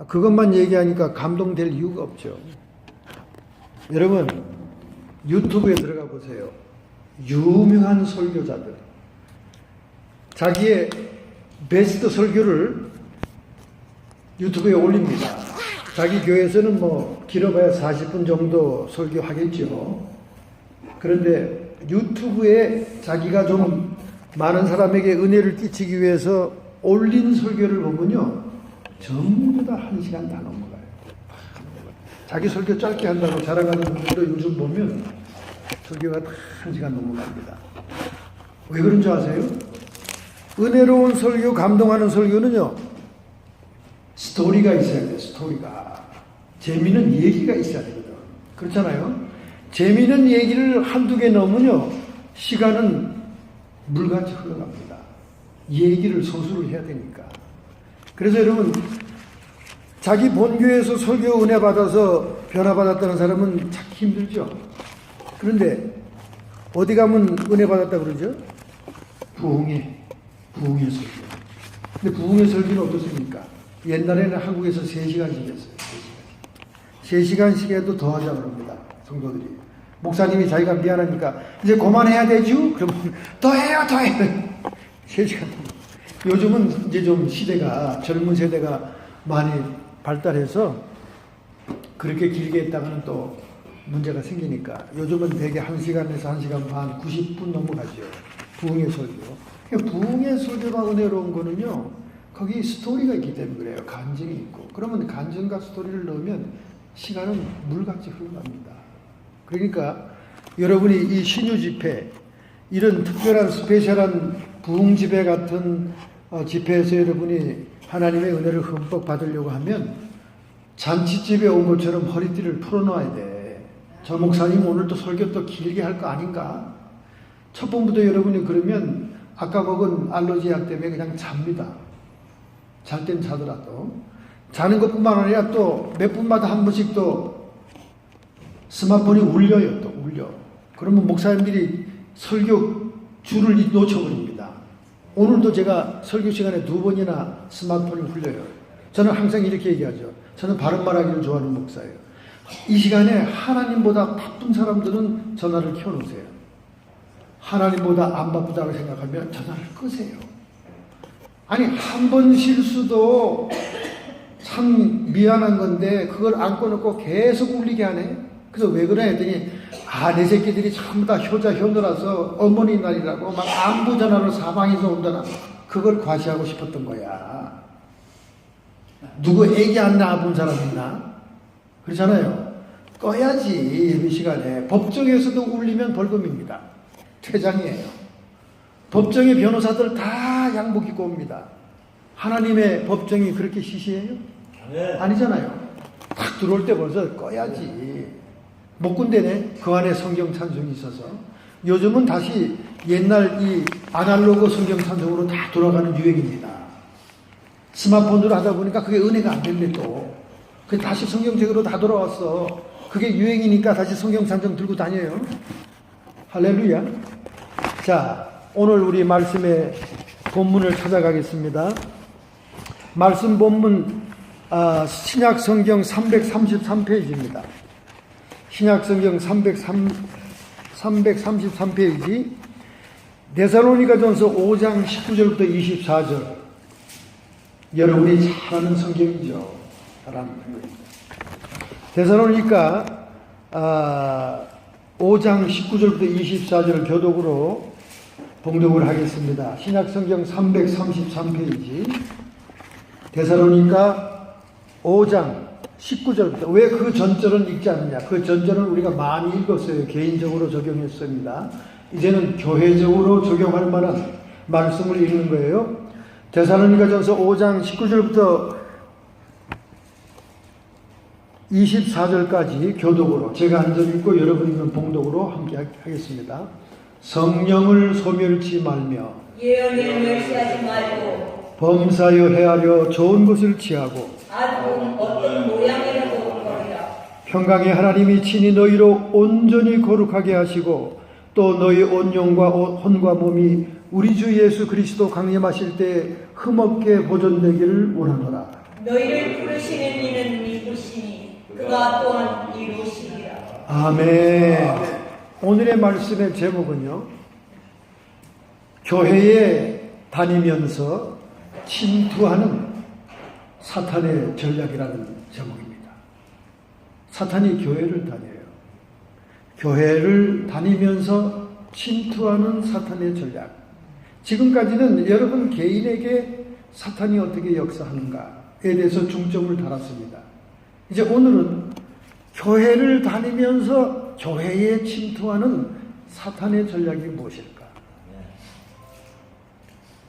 그것만 얘기하니까 감동될 이유가 없죠. 여러분, 유튜브에 들어가 보세요. 유명한 설교자들. 자기의 베스트 설교를 유튜브에 올립니다. 자기 교회에서는 뭐 길어봐야 40분 정도 설교하겠죠. 그런데 유튜브에 자기가 좀 많은 사람에게 은혜를 끼치기 위해서 올린 설교를 보면요, 전부 다 1시간 다 넘어가요. 자기 설교 짧게 한다고 자랑하는 분들도 요즘 보면 설교가 다 1시간 넘어갑니다. 왜 그런 줄 아세요? 은혜로운 설교, 감동하는 설교는요, 스토리가 있어야 돼요. 스토리가. 재미있는 얘기가 있어야 되거든. 그렇잖아요. 재미있는 얘기를 한두 개 넣으면요, 시간은 물같이 흘러갑니다. 얘기를 소수를 해야 되니까. 그래서 여러분, 자기 본교에서 설교 은혜 받아서 변화받았다는 사람은 찾기 힘들죠. 그런데 어디 가면 은혜 받았다 그러죠? 부흥의 설교. 근데 부흥의 설교는 어떻습니까? 옛날에는 한국에서 3시간씩 했어요. 3시간씩 해도 더 하자고 합니다. 성도들이. 목사님이 자기가 미안하니까 이제 그만해야 되죠? 그러면 더 해요. 3시간. 요즘은 이제 좀 시대가, 젊은 세대가 많이 발달해서 그렇게 길게 했다가는 또 문제가 생기니까 요즘은 대개 1시간에서 1시간 반, 90분 넘어가죠. 부흥의 설교. 부흥의 설교가 은혜로운 거는요, 거기 스토리가 있기 때문에 그래요. 간증이 있고. 그러면 간증과 스토리를 넣으면 시간은 물같이 흘러갑니다. 그러니까 여러분이 이 신유 집회, 이런 특별한 스페셜한 부흥 집회 같은 집회에서 여러분이 하나님의 은혜를 흠뻑 받으려고 하면 잔치집에 온 것처럼 허리띠를 풀어놓아야 돼. 저 목사님 오늘 또 설교 또 길게 할 거 아닌가? 첫 번부터 여러분이 그러면 아까 먹은 알러지 약 때문에 그냥 잡니다. 잘 땐 자더라도. 자는 것뿐만 아니라 또 몇 분마다 한 번씩 또 스마트폰이 울려요. 또 울려. 그러면 목사님들이 설교 줄을 놓쳐버립니다. 오늘도 제가 설교 시간에 2번이나 스마트폰이 울려요. 저는 항상 이렇게 얘기하죠. 저는 바른 말하기를 좋아하는 목사예요. 이 시간에 하나님보다 바쁜 사람들은 전화를 켜놓으세요. 하나님보다 안 바쁘다고 생각하면 전화를 끄세요. 아니, 한 번 실수도 참 미안한 건데 그걸 안 꺼놓고 계속 울리게 하네. 그래서 왜 그래 했더니 내 새끼들이 전부 다 효자효녀라서 어머니 날이라고 막 안부 전화로 사방에서 온다나. 그걸 과시하고 싶었던 거야. 누구 애기 안 낳아본 사람 있나? 그렇잖아요. 꺼야지. 예배 시간에. 법정에서도 울리면 벌금입니다. 퇴장이에요. 법정의 변호사들 다 양복 입고 옵니다. 하나님의 법정이 그렇게 시시해요? 아니잖아요. 딱 들어올 때 벌써 꺼야지. 못 군대네. 그 안에 성경 찬송이 있어서. 요즘은 다시 옛날 이 아날로그 성경 찬송으로 다 돌아가는 유행입니다. 스마트폰으로 하다 보니까 그게 은혜가 안 됐네 또. 그게 다시 성경책으로 다 돌아왔어. 그게 유행이니까 다시 성경 찬송 들고 다녀요. 할렐루야. 자, 오늘 우리 말씀의 본문을 찾아가겠습니다. 말씀 본문 신약 성경 333페이지입니다. 신약 성경 333페이지 데살로니가전서 5장 19절부터 24절. 여러분이 잘 아는 성경이죠. 잘 아는 성경입니다. 데살로니가 5장 19절부터 24절을 교독으로 봉독을 하겠습니다. 신약 성경 333페이지 데살로니가 5장 19절부터. 왜 그 전절은 읽지 않느냐? 그 전절은 우리가 많이 읽었어요. 개인적으로 적용했습니다. 이제는 교회적으로 적용할 만한 말씀을 읽는 거예요. 데살로니가전서 5장 19절부터 24절까지 교독으로, 제가 한 절 읽고 여러분 읽는 봉독으로 함께 하겠습니다. 성령을 소멸치 말며 예언을 멸시하지 말고 범사여 헤아려 좋은 것을 취하고 어떤 모양이라도 버리라. 평강의 하나님이 친히 너희로 온전히 거룩하게 하시고 또 너희 온 영과 혼과 몸이 우리 주 예수 그리스도 강림하실 때 흠없게 보존되기를 원하노라. 너희를 부르시는 이는 믿으시니 그가 또한 이루시리라. 아멘. 오늘의 말씀의 제목은요, 교회에 다니면서 침투하는 사탄의 전략이라는 제목입니다. 사탄이 교회를 다녀요. 교회를 다니면서 침투하는 사탄의 전략. 지금까지는 여러분 개인에게 사탄이 어떻게 역사하는가에 대해서 중점을 달았습니다. 이제 오늘은 교회를 다니면서 교회에 침투하는 사탄의 전략이 무엇일까?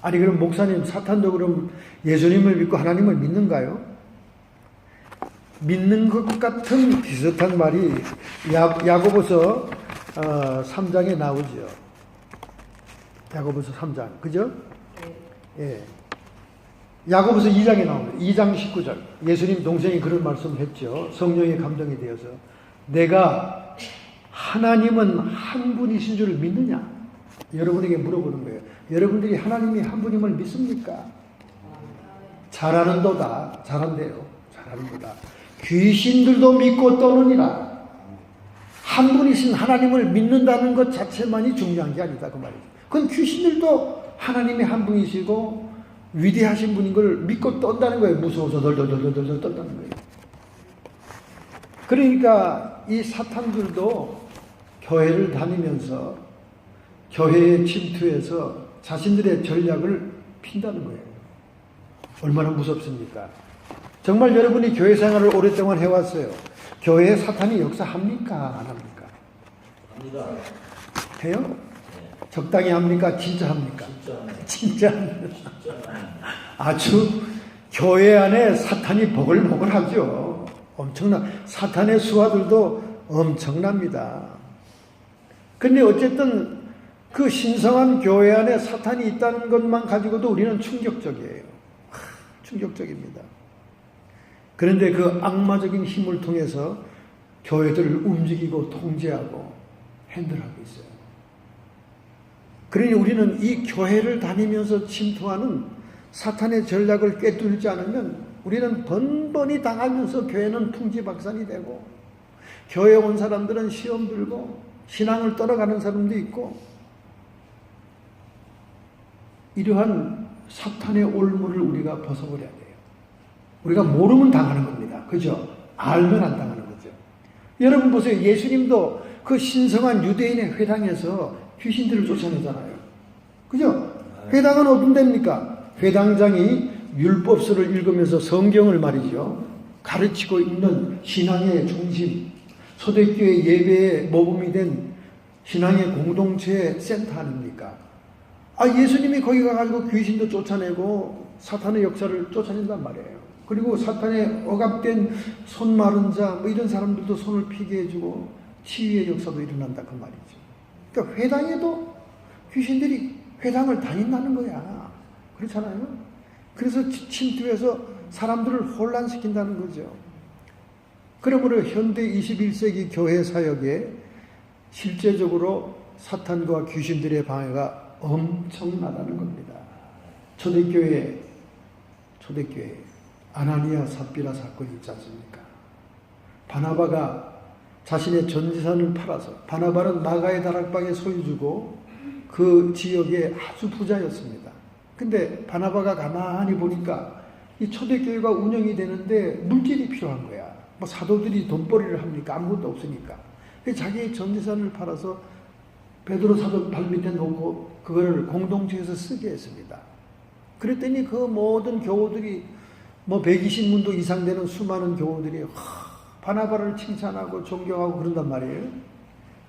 아니 그럼 목사님, 사탄도 그럼 예수님을 믿고 하나님을 믿는가요? 믿는 것 같은 비슷한 말이 야고보서 3장에 나오죠. 야고보서 3장, 그죠? 예. 야고보서 2장에 나옵니다. 2장 19절. 예수님 동생이 그런 말씀을 했죠. 성령의 감동이 되어서. 내가 하나님은 한 분이신 줄 믿느냐? 여러분에게 물어보는 거예요. 여러분들이 하나님이 한 분임을 믿습니까? 잘하는도다. 잘한대요. 잘하는도다. 귀신들도 믿고 떠느니라. 한 분이신 하나님을 믿는다는 것 자체만이 중요한 게 아니다. 그 말이죠. 그건 귀신들도 하나님이 한 분이시고 위대하신 분인 걸 믿고 떤다는 거예요. 무서워서 덜덜덜덜덜 떤다는 거예요. 그러니까 이 사탄들도 교회를 다니면서 교회에 침투해서 자신들의 전략을 핀다는 거예요. 얼마나 무섭습니까? 정말 여러분이 교회 생활을 오랫동안 해왔어요. 교회에 사탄이 역사합니까? 안 합니까? 합니다. 해요? 적당히 합니까? 진짜 합니까? 진짜 합니다. 아주 교회 안에 사탄이 보글보글하죠. 사탄의 수하들도 엄청납니다. 근데 어쨌든 그 신성한 교회 안에 사탄이 있다는 것만 가지고도 우리는 충격적이에요. 충격적입니다. 그런데 그 악마적인 힘을 통해서 교회들을 움직이고 통제하고 핸들하고 있어요. 그러니 우리는 이 교회를 다니면서 침투하는 사탄의 전략을 꿰뚫지 않으면 우리는 번번이 당하면서 교회는 풍지박산이 되고, 교회 온 사람들은 시험 들고 신앙을 떠나가는 사람도 있고, 이러한 사탄의 올무를 우리가 벗어버려야 돼요. 우리가 모르면 당하는 겁니다. 그죠? 알면 안 당하는 거죠. 여러분 보세요. 예수님도 그 신성한 유대인의 회당에서 귀신들을 쫓아내잖아요. 그죠? 회당은 어떤 데입니까? 회당장이 율법서를 읽으면서 성경을 말이죠. 가르치고 있는 신앙의 중심, 초대교회 예배의 모범이 된 신앙의 공동체의 센터 아닙니까? 예수님이 거기 가가지고 귀신도 쫓아내고 사탄의 역사를 쫓아낸단 말이에요. 그리고 사탄의 억압된 손 마른 자, 이런 사람들도 손을 피게 해주고 치유의 역사도 일어난다 그 말이죠. 그러니까 회당에도 귀신들이 회당을 다닌다는 거야. 그렇잖아요. 그래서 침투해서 사람들을 혼란시킨다는 거죠. 그러므로 현대 21세기 교회 사역에 실제적으로 사탄과 귀신들의 방해가 엄청나다는 겁니다. 초대교회 아나니아 삽비라 사건이 있지 않습니까? 바나바가 자신의 전 재산을 팔아서, 바나바는 마가의 다락방의 소유주고 그 지역의 아주 부자였습니다. 근데 바나바가 가만히 보니까 이 초대교회가 운영이 되는데 물질이 필요한 거야. 뭐 사도들이 돈벌이를 합니까? 아무것도 없으니까. 자기의 전 재산을 팔아서 베드로 사도 발밑에 놓고 그거를 공동체에서 쓰게 했습니다. 그랬더니 그 모든 교우들이 120문도 이상 되는 수많은 교우들이 바나바를 칭찬하고 존경하고 그런단 말이에요.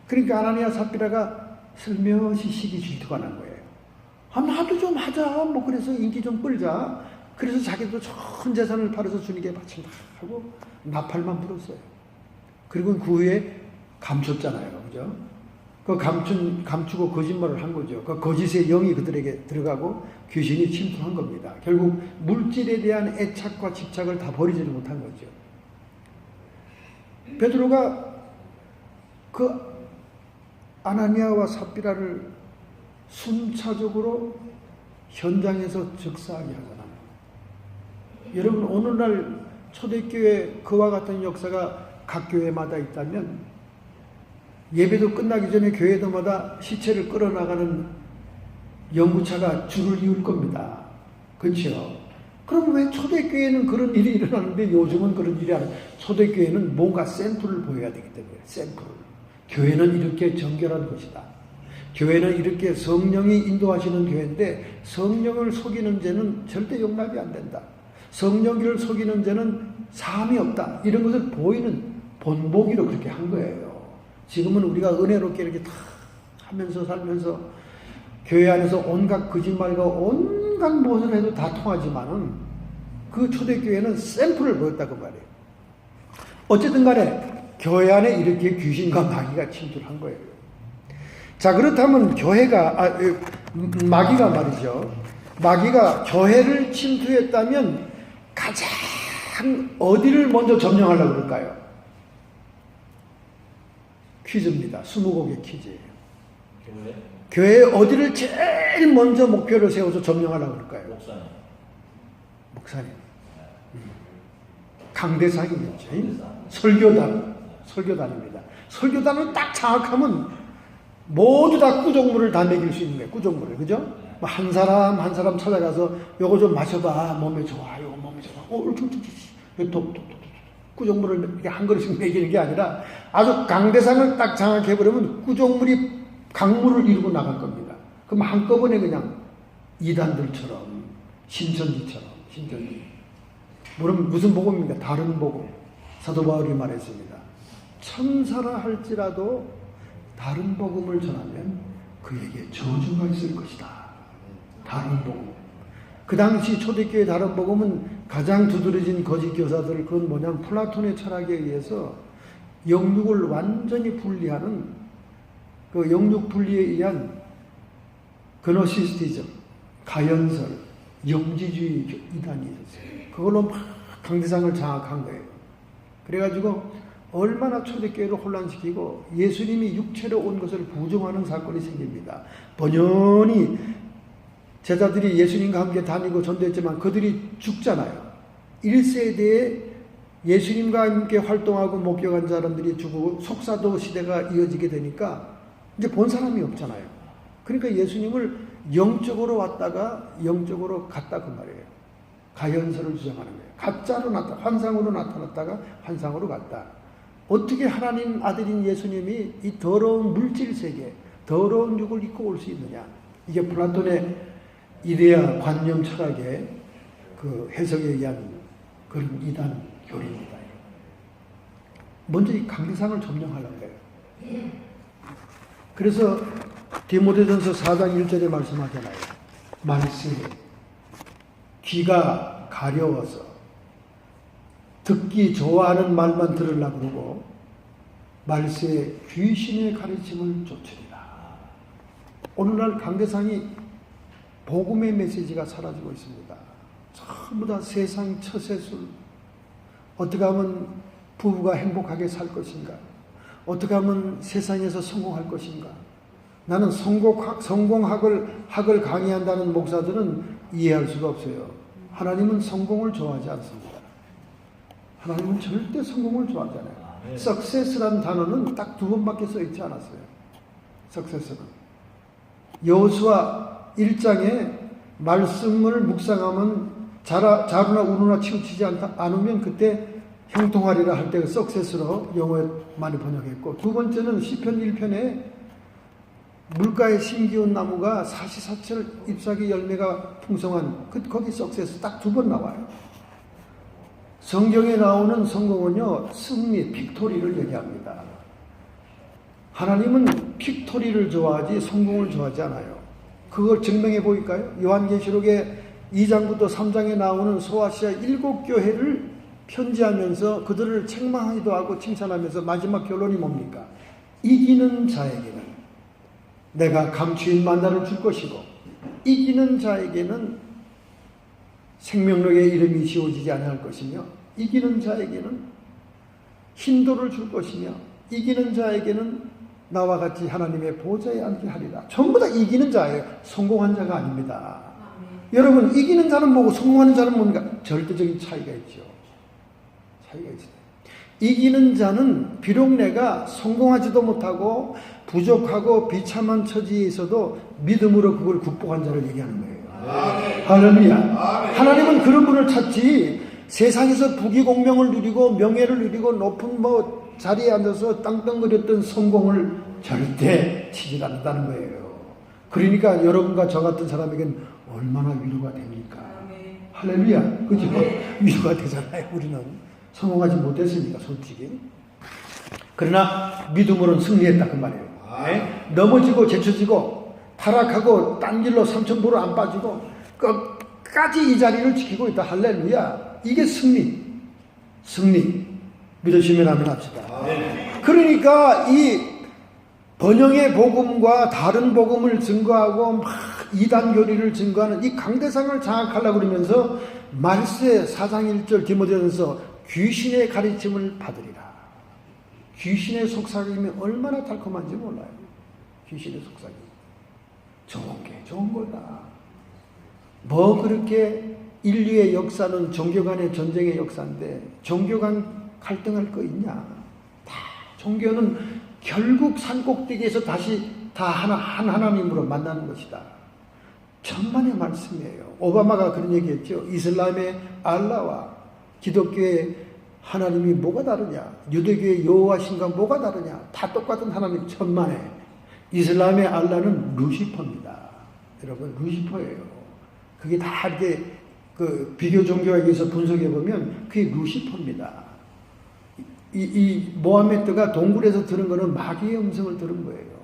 그러니까 아나니아 삽비라가 슬며시 시기 질투가 난 거예요. 나도 좀 하자. 그래서 인기 좀 끌자. 그래서 자기도 전 재산을 팔아서 주님께 바친다 하고 나팔만 불었어요. 그리고 그 후에 감췄잖아요. 그죠? 그 감추고 거짓말을 한 거죠. 그 거짓의 영이 그들에게 들어가고 귀신이 침투한 겁니다. 결국 물질에 대한 애착과 집착을 다 버리지를 못한 거죠. 베드로가 그 아나니아와 삽비라를 순차적으로 현장에서 즉사하게 하잖아요. 여러분 오늘날 초대교회 그와 같은 역사가 각 교회마다 있다면 예배도 끝나기 전에 교회들마다 시체를 끌어나가는 연구차가 줄을 이을 겁니다. 그렇죠? 그럼 왜 초대교회는 그런 일이 일어나는데 요즘은 그런 일이 아니에요? 초대교회는 뭔가 샘플을 보여야 되기 때문에 샘플을. 교회는 이렇게 정결한 것이다. 교회는 이렇게 성령이 인도하시는 교회인데 성령을 속이는 죄는 절대 용납이 안 된다. 성령을 속이는 죄는 사함이 없다. 이런 것을 보이는 본보기로 그렇게 한 거예요. 지금은 우리가 은혜롭게 이렇게 다 하면서 살면서 교회 안에서 온갖 거짓말과 온갖 무엇을 해도 다 통하지만은 그 초대교회는 샘플을 보였다고 말이에요. 어쨌든 간에 교회 안에 이렇게 귀신과 마귀가 침투한 거예요. 자, 그렇다면 마귀가 말이죠. 마귀가 교회를 침투했다면 가장 어디를 먼저 점령하려고 그럴까요? 퀴즈입니다. 20곡의 퀴즈예요. 교회 어디를 제일 먼저 목표를 세워서 점령하려고 그럴까요? 목사님. 강대상이겠죠. 설교단입니다. 설교단을 딱 장악하면 모두 다 구정물을 다 먹일 수 있는 거예요. 구정물을. 그죠? 한 사람 한 사람 찾아가서 요거 좀 마셔봐. 몸에 좋아. 요거 몸에 좋아. 구정물을 이렇게 한 그릇씩 먹이는 게 아니라 아주 강대상을 딱 장악해버리면 구정물이 강물을 이루고 나갈 겁니다. 그럼 한꺼번에 그냥 이단들처럼 신천지. 물론 무슨 복음입니까? 다른 복음. 사도 바울이 말했습니다. 천사라 할지라도 다른 복음을 전하면 그에게 저주가 있을 것이다. 다른 복음. 그 당시 초대교회 다른 복음은 가장 두드러진 거짓 교사들, 그건 뭐냐면 플라톤의 철학에 의해서 영육을 완전히 분리하는 그 영육 분리에 의한 그노시스티즘, 가연설, 영지주의 이단이 있었어요. 그걸로 막 강대상을 장악한 거예요. 그래가지고 얼마나 초대교회를 혼란시키고 예수님이 육체로 온 것을 부정하는 사건이 생깁니다. 번연히 제자들이 예수님과 함께 다니고 전도했지만 그들이 죽잖아요. 1세대에 예수님과 함께 활동하고 목격한 사람들이 죽고 속사도 시대가 이어지게 되니까 이제 본 사람이 없잖아요. 그러니까 예수님을 영적으로 왔다가 영적으로 갔다 그 말이에요. 가연설을 주장하는 거예요. 가짜로 환상으로 나타났다가 환상으로 갔다. 어떻게 하나님 아들인 예수님이 이 더러운 물질 세계, 더러운 육을 입고 올 수 있느냐. 이게 플라톤의 이데아 관념 철학의 그 해석에 의한 그런 이단 교리입니다. 먼저 이 강대상을 점령하려는 거예요. 그래서 디모데전서 4장 1절에 말씀하잖아요. 말세 귀가 가려워서 듣기 좋아하는 말만 들으려고 그러고 말세 귀신의 가르침을 쫓으리라. 오늘날 강대상이 복음의 메시지가 사라지고 있습니다. 전부 다 세상 처세술, 어떻게 하면 부부가 행복하게 살 것인가, 어떻게 하면 세상에서 성공할 것인가. 나는 성공학을 강의한다는 목사들은 이해할 수가 없어요. 하나님은 성공을 좋아하지 않습니다. 하나님은 절대 성공을 좋아하지 않아요. 석세스라는 단어는 딱 2번밖에 써 있지 않았어요. 석세스는. 여호수아 1장에 말씀을 묵상하면 자루나 우루나 치우치지 않으면 그때 형통하리라 할 때 석세스로 영어에 많이 번역했고, 2번째는 시편 1편에 물가에 심기운 나무가 사시사철 잎사귀 열매가 풍성한 거기 석세스 딱 2번 나와요. 성경에 나오는 성공은요, 승리, 빅토리를 얘기합니다. 하나님은 빅토리를 좋아하지 성공을 좋아하지 않아요. 그걸 증명해 보일까요? 요한계시록의 2장부터 3장에 나오는 소아시아 7교회를 편지하면서 그들을 책망하기도 하고 칭찬하면서 마지막 결론이 뭡니까? 이기는 자에게는 내가 감추인 만나를 줄 것이고, 이기는 자에게는 생명록의 이름이 지워지지 않을 것이며, 이기는 자에게는 힌도를 줄 것이며, 이기는 자에게는 나와 같이 하나님의 보좌에 앉게 하리라. 전부 다 이기는 자예요. 성공한 자가 아닙니다. 여러분, 이기는 자는 뭐고 성공하는 자는 뭡니까? 절대적인 차이가 있죠. 차이가 있어요. 이기는 자는 비록 내가 성공하지도 못하고 부족하고 비참한 처지에 있어도 믿음으로 그걸 극복한 자를 얘기하는 거예요. 할렐루야. 하나님은 그런 분을 찾지, 세상에서 부귀공명을 누리고 명예를 누리고 높은 자리에 앉아서 땅땅거렸던 성공을 절대 치지 않는다는 거예요. 그러니까 여러분과 저 같은 사람에겐 얼마나 위로가 됩니까? 할렐루야. 그죠? 위로가 되잖아요. 우리는 성공하지 못했으니까 솔직히. 그러나 믿음으로는 승리했다 그 말이에요. 네? 넘어지고 제쳐지고 타락하고 딴 길로 삼천포로 안 빠지고 끝까지 이 자리를 지키고 있다. 할렐루야. 이게 승리. 믿으시면 아멘 합시다. 그러니까 이 번영의 복음과 다른 복음을 증거하고 막 이단 교리를 증거하는 이 강대상을 장악하려고 그러면서 말세 4장 1절 디모데전서 귀신의 가르침을 받으리라. 귀신의 속삭임이 얼마나 달콤한지 몰라요. 귀신의 속삭임. 좋은 거다. 뭐 그렇게 인류의 역사는 종교 간의 전쟁의 역사인데 종교 간 갈등할 거 있냐. 다 종교는 결국 산꼭대기에서 다시 다 한 하나님으로 만나는 것이다. 천만의 말씀이에요. 오바마가 그런 얘기했죠. 이슬람의 알라와 기독교의 하나님이 뭐가 다르냐. 유대교의 여호와신과 뭐가 다르냐. 다 똑같은 하나님. 천만에. 이슬람의 알라는 루시퍼입니다. 여러분, 루시퍼예요. 그게 다 이렇게 그 비교 종교에 의해서 분석해 보면 그게 루시퍼입니다. 이 모하메드가 동굴에서 들은 거는 마귀의 음성을 들은 거예요.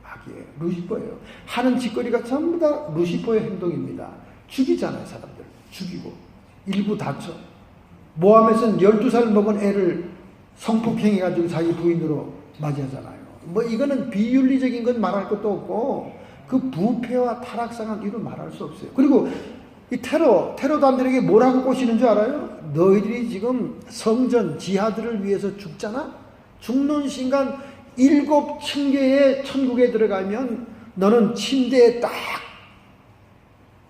마귀의 루시퍼예요. 하는 짓거리가 전부 다 루시퍼의 행동입니다. 죽이잖아요, 사람들. 죽이고 일부 다쳐. 모함에서는 12살 먹은 애를 성폭행해가지고 자기 부인으로 맞이하잖아요. 뭐 이거는 비윤리적인 건 말할 것도 없고 그 부패와 타락상한 이유를 말할 수 없어요. 그리고 이 테러단들에게 뭐라고 꼬시는 줄 알아요? 너희들이 지금 성전 지하들을 위해서 죽잖아? 죽는 순간 7층계의 천국에 들어가면 너는 침대에 딱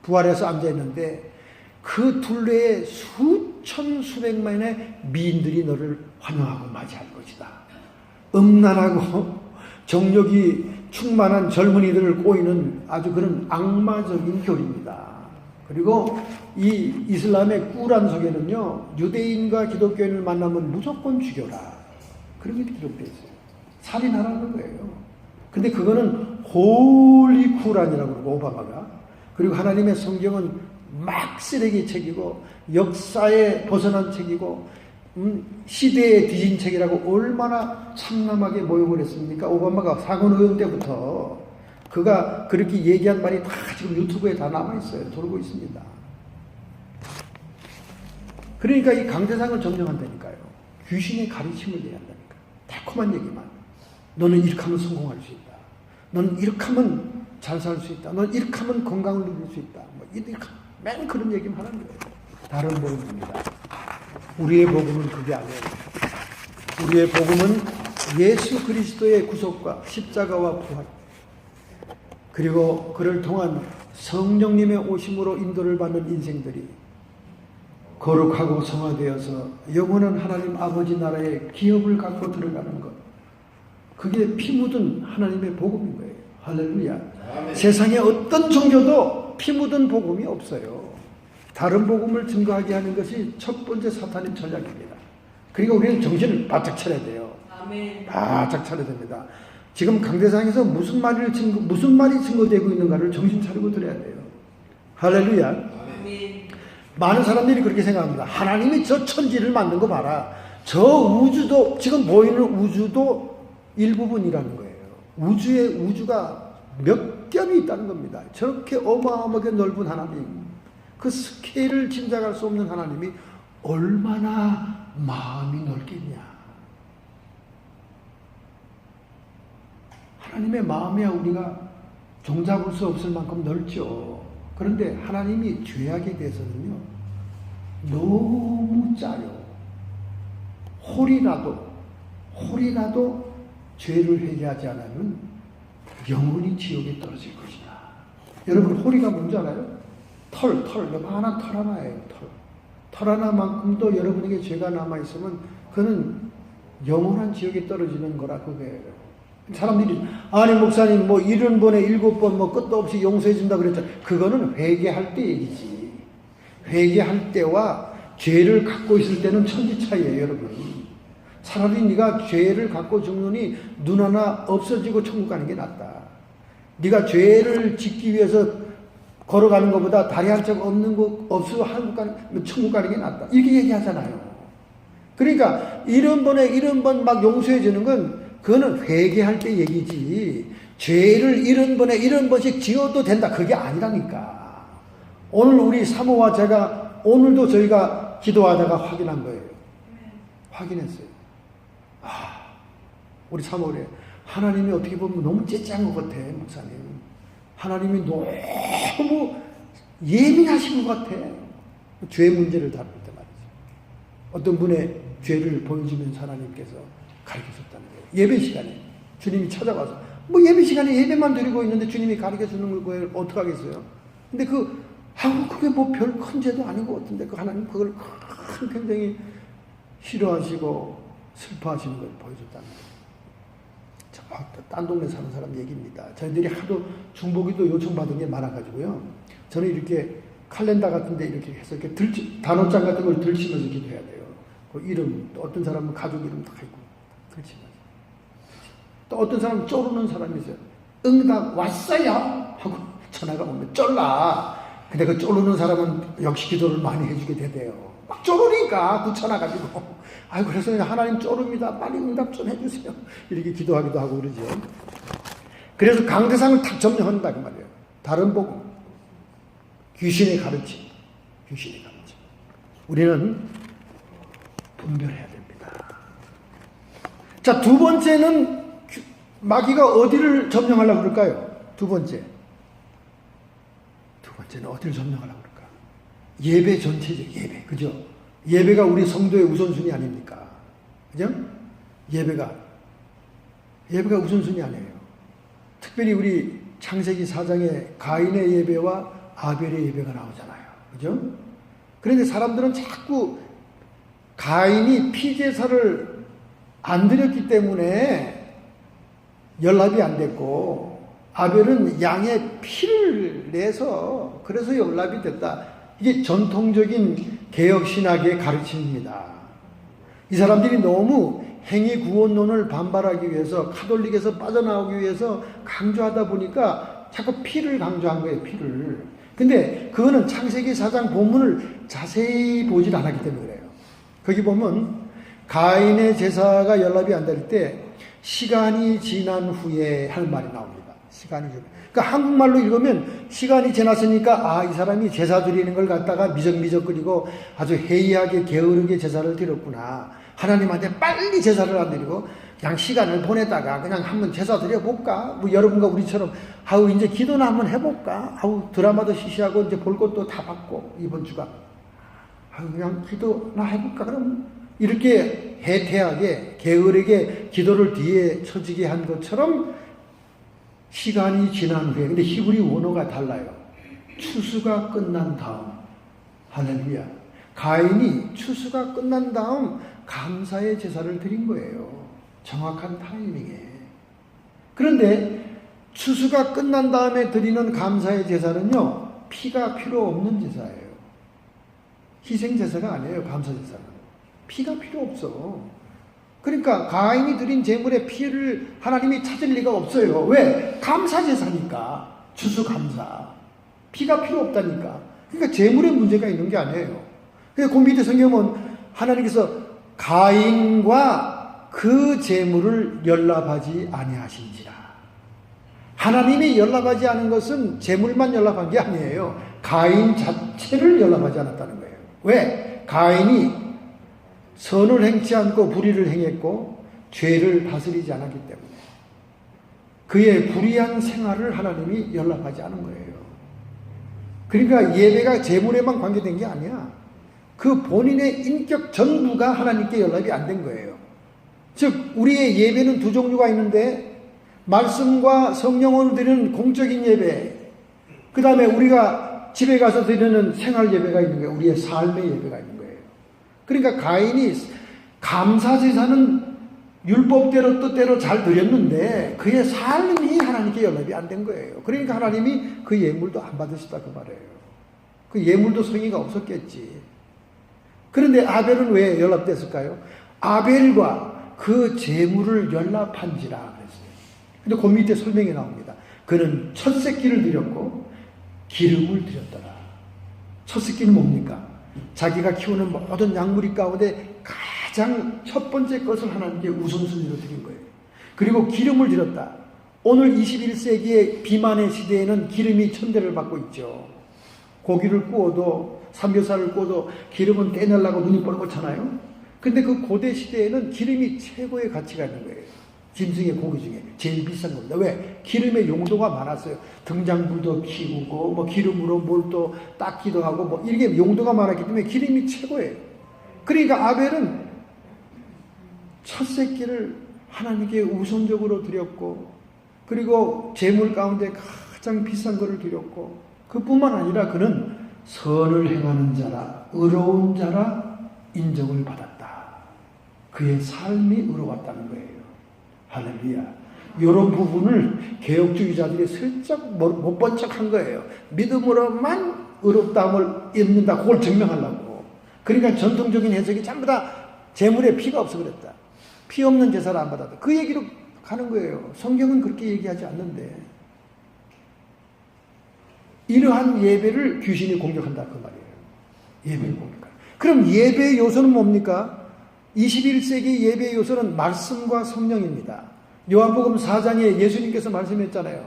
부활해서 앉아있는데 그 둘레에 수천 수백만의 미인들이 너를 환영하고 맞이할 것이다. 음란하고 정욕이 충만한 젊은이들을 꼬이는 아주 그런 악마적인 교리입니다. 그리고 이 이슬람의 꾸란 속에는요, 유대인과 기독교인을 만나면 무조건 죽여라. 그런 게 기록되어 있어요. 살인하라는 거예요. 근데 그거는 홀리 쿠란이라고 그러고, 오바마가. 그리고 하나님의 성경은 막 쓰레기 책이고, 역사에 벗어난 책이고, 시대에 뒤진 책이라고 얼마나 참남하게 모욕을 했습니까? 오바마가 상원 의원 때부터 그가 그렇게 얘기한 말이 다 지금 유튜브에 다 남아있어요. 돌고 있습니다. 그러니까 이 강대상을 점령한다니까요. 귀신의 가르침을 얘기한다니까. 달콤한 얘기만. 너는 이렇게 하면 성공할 수 있다. 너는 이렇게 하면 잘 살 수 있다. 너는 이렇게 하면 건강을 누릴 수 있다. 뭐 이렇게 맨 그런 얘기만 하는 거예요. 다른 복음입니다. 우리의 복음은 그게 아니에요. 우리의 복음은 예수 그리스도의 구속과 십자가와 부활, 그리고 그를 통한 성령님의 오심으로 인도를 받는 인생들이 거룩하고 성화되어서 영원한 하나님 아버지 나라의 기업을 갖고 들어가는 것, 그게 피 묻은 하나님의 복음인 거예요. 할렐루야. 아멘. 세상에 어떤 종교도 피 묻은 복음이 없어요. 다른 복음을 증거하게 하는 것이 첫 번째 사탄의 전략입니다. 그러니까 우리는 정신을 바짝 차려야 돼요. 아멘. 바짝 차려야 됩니다. 지금 강대상에서 무슨 말이 증거되고 있는가를 정신 차리고 들어야 돼요. 할렐루야. 아멘. 많은 사람들이 그렇게 생각합니다. 하나님이 저 천지를 만든 거 봐라. 저 우주도, 지금 보이는 우주도 일부분이라는 거예요. 우주가 몇 겹이 있다는 겁니다. 저렇게 어마어마하게 넓은 하나님, 그 스케일을 짐작할 수 없는 하나님이 얼마나 마음이 넓겠냐. 하나님의 마음이야 우리가 종잡을 수 없을 만큼 넓죠. 그런데 하나님이 죄악에 대해서는요, 너무 짜요. 홀이라도 죄를 회개하지 않으면 영원히 지옥에 떨어질 것이다. 여러분, 홀이가 뭔지 알아요? 요만한 털 하나예요. 털 하나만큼도 여러분에게 죄가 남아있으면 그는 영원한 지옥에 떨어지는 거라 그거예요. 사람들이 아니 목사님 뭐 70번에 7번 뭐 끝도 없이 용서해 준다 그랬죠. 그거는 회개할 때 얘기지. 회개할 때와 죄를 갖고 있을 때는 천지 차이예요, 여러분. 차라리 네가 죄를 갖고 죽느니 눈 하나 없어지고 천국 가는 게 낫다. 네가 죄를 짓기 위해서 걸어가는 것보다 다리 한 짝 없는 거 없어 천국 가는 게 낫다. 이렇게 얘기하잖아요. 그러니까 70번에 막 용서해 주는 건 그거는 회개할 때 얘기지. 죄를 70번씩 지어도 된다. 그게 아니라니까. 오늘 우리 사모와 제가 오늘도 저희가 기도하다가 확인한 거예요. 확인했어요. 우리 사모를 하나님이 어떻게 보면 너무 째째한 것 같아, 목사님. 하나님이 너무 예민하신 것 같아. 죄 문제를 다룰 때 말이죠. 어떤 분의 죄를 보여주면서 하나님께서 가르쳐줬다는 거예요. 예배 시간에 주님이 찾아와서 뭐 예배 시간에 예배만 드리고 있는데 주님이 가르쳐주는 거예요. 어떡하겠어요? 근데 그게 뭐 별 큰 죄도 아닌 것 같은데 그 하나님 그걸 굉장히 싫어하시고 슬퍼하시는 걸 보여줬다는 거예요. 딴 동네 사는 사람 얘기입니다. 저희들이 하도 중보기도 요청받은 게 많아가지고요. 저는 이렇게 칼렌더 같은데 이렇게 해서 이렇게 단어장 같은 걸 들치면서 기도해야 돼요. 그 이름, 또 어떤 사람은 가족 이름 다 있고, 그렇지만. 또 어떤 사람은 쪼르는 사람이 있어요. 응답 왔어요! 하고 전화가 오면 쫄라. 근데 그 쪼르는 사람은 역시 기도를 많이 해주게 되대요. 막 쪼르니까 붙여놔가지고. 그래서 하나님 쪼릅니다. 빨리 응답 좀 해주세요. 이렇게 기도하기도 하고 그러죠. 그래서 강대상을 탁 점령한다 그 말이에요. 다른 복음, 귀신의 가르침. 우리는 분별해야 됩니다. 자, 두 번째는 마귀가 어디를 점령하려고 그럴까요? 두 번째는 어디를 점령하려고 그럴까? 예배 전체적 예배, 그죠? 예배가 우리 성도의 우선순위 아닙니까? 그죠? 예배가 우선순위 아니에요. 특별히 우리 창세기 4장에 가인의 예배와 아벨의 예배가 나오잖아요. 그죠? 그런데 사람들은 자꾸 가인이 피제사를 안 드렸기 때문에 연락이 안 됐고, 아벨은 양의 피를 내서 그래서 연락이 됐다. 이게 전통적인 개혁신학의 가르침입니다. 이 사람들이 너무 행위구원론을 반발하기 위해서 카톨릭에서 빠져나오기 위해서 강조하다 보니까 자꾸 피를 강조한 거예요. 피를. 근데 그거는 창세기 4장 본문을 자세히 보질 않았기 때문에 그래요. 거기 보면 가인의 제사가 연락이 안 될 때 시간이 지난 후에 하는 말이 나옵니다. 시간이 지난. 그러니까 한국말로 읽으면 시간이 지났으니까 이 사람이 제사 드리는 걸 갖다가 미적미적거리고 아주 해이하게 게으르게 제사를 드렸구나. 하나님한테 빨리 제사를 안 드리고 그냥 시간을 보내다가 그냥 한번 제사 드려볼까? 뭐 여러분과 우리처럼 이제 기도나 한번 해볼까? 드라마도 시시하고 이제 볼 것도 다 봤고 이번 주가 그냥 기도나 해볼까? 그럼 이렇게 해태하게 게으르게 기도를 뒤에 처지게 한 것처럼 시간이 지난 후에, 근데 히브리 원어가 달라요. 추수가 끝난 다음, 할렐루야. 가인이 추수가 끝난 다음 감사의 제사를 드린 거예요. 정확한 타이밍에. 그런데 추수가 끝난 다음에 드리는 감사의 제사는요, 피가 필요 없는 제사예요. 희생 제사가 아니에요, 감사 제사는. 피가 필요 없어. 그러니까 가인이 드린 제물의 피를 하나님이 찾을 리가 없어요. 왜? 감사제사니까. 추수감사. 피가 필요 없다니까. 그러니까 제물에 문제가 있는 게 아니에요. 그 밑에 성경은 하나님께서 가인과 그 제물을 연락하지 아니하신지라. 하나님이 연락하지 않은 것은 제물만 연락한 게 아니에요. 가인 자체를 연락하지 않았다는 거예요. 왜? 가인이 선을 행치 않고 불의를 행했고 죄를 다스리지 않았기 때문에 그의 불의한 생활을 하나님이 연락하지 않은 거예요. 그러니까 예배가 제물에만 관계된 게 아니야. 그 본인의 인격 전부가 하나님께 연락이 안 된 거예요. 즉 우리의 예배는 두 종류가 있는데 말씀과 성령으로 드리는 공적인 예배, 그 다음에 우리가 집에 가서 드리는 생활 예배가 있는 거예요. 우리의 삶의 예배가 있는 거예요. 그러니까 가인이 감사제사는 율법대로 뜻대로 잘 드렸는데 그의 삶이 하나님께 연합이 안 된 거예요. 그러니까 하나님이 그 예물도 안 받으셨다 그 말이에요. 그 예물도 성의가 없었겠지. 그런데 아벨은 왜 연락됐을까요? 아벨과 그 제물을 연락한지라 그랬어요. 근데 그 밑에 설명이 나옵니다. 그는 첫 새끼를 드렸고 기름을 드렸더라. 첫 새끼는 뭡니까? 자기가 키우는 모든 양무리 가운데 가장 첫 번째 것을 하나님께 우선순위로 드린 거예요. 그리고 기름을 드렸다. 오늘 21세기의 비만의 시대에는 기름이 천대를 받고 있죠. 고기를 구워도 삼겹살을 구워도 기름은 떼내려고 눈이 뻘겋잖아요. 근데 그 고대 시대에는 기름이 최고의 가치가 있는 거예요. 짐승의 고기 중에 제일 비싼 겁니다. 왜? 기름의 용도가 많았어요. 등장불도 키우고 뭐 기름으로 뭘 또 닦기도 하고 뭐 이렇게 용도가 많았기 때문에 기름이 최고예요. 그러니까 아벨은 첫 새끼를 하나님께 우선적으로 드렸고 그리고 제물 가운데 가장 비싼 것을 드렸고 그뿐만 아니라 그는 선을 행하는 자라 의로운 자라 인정을 받았다. 그의 삶이 의로웠다는 거예요. 할렐루야. 이런 부분을 개혁주의자들이 슬쩍 못 본 척한 거예요. 믿음으로만 의롭다함을 입는다. 그걸 증명하려고. 그러니까 전통적인 해석이 전부 다 제물에 피가 없어 그랬다. 피 없는 제사를 안 받았다. 그 얘기로 가는 거예요. 성경은 그렇게 얘기하지 않는데 이러한 예배를 귀신이 공격한다 그 말이에요. 예배를 공격한다. 그럼 예배의 요소는 뭡니까? 21세기 예배의 요소는 말씀과 성령입니다. 요한복음 4장에 예수님께서 말씀했잖아요.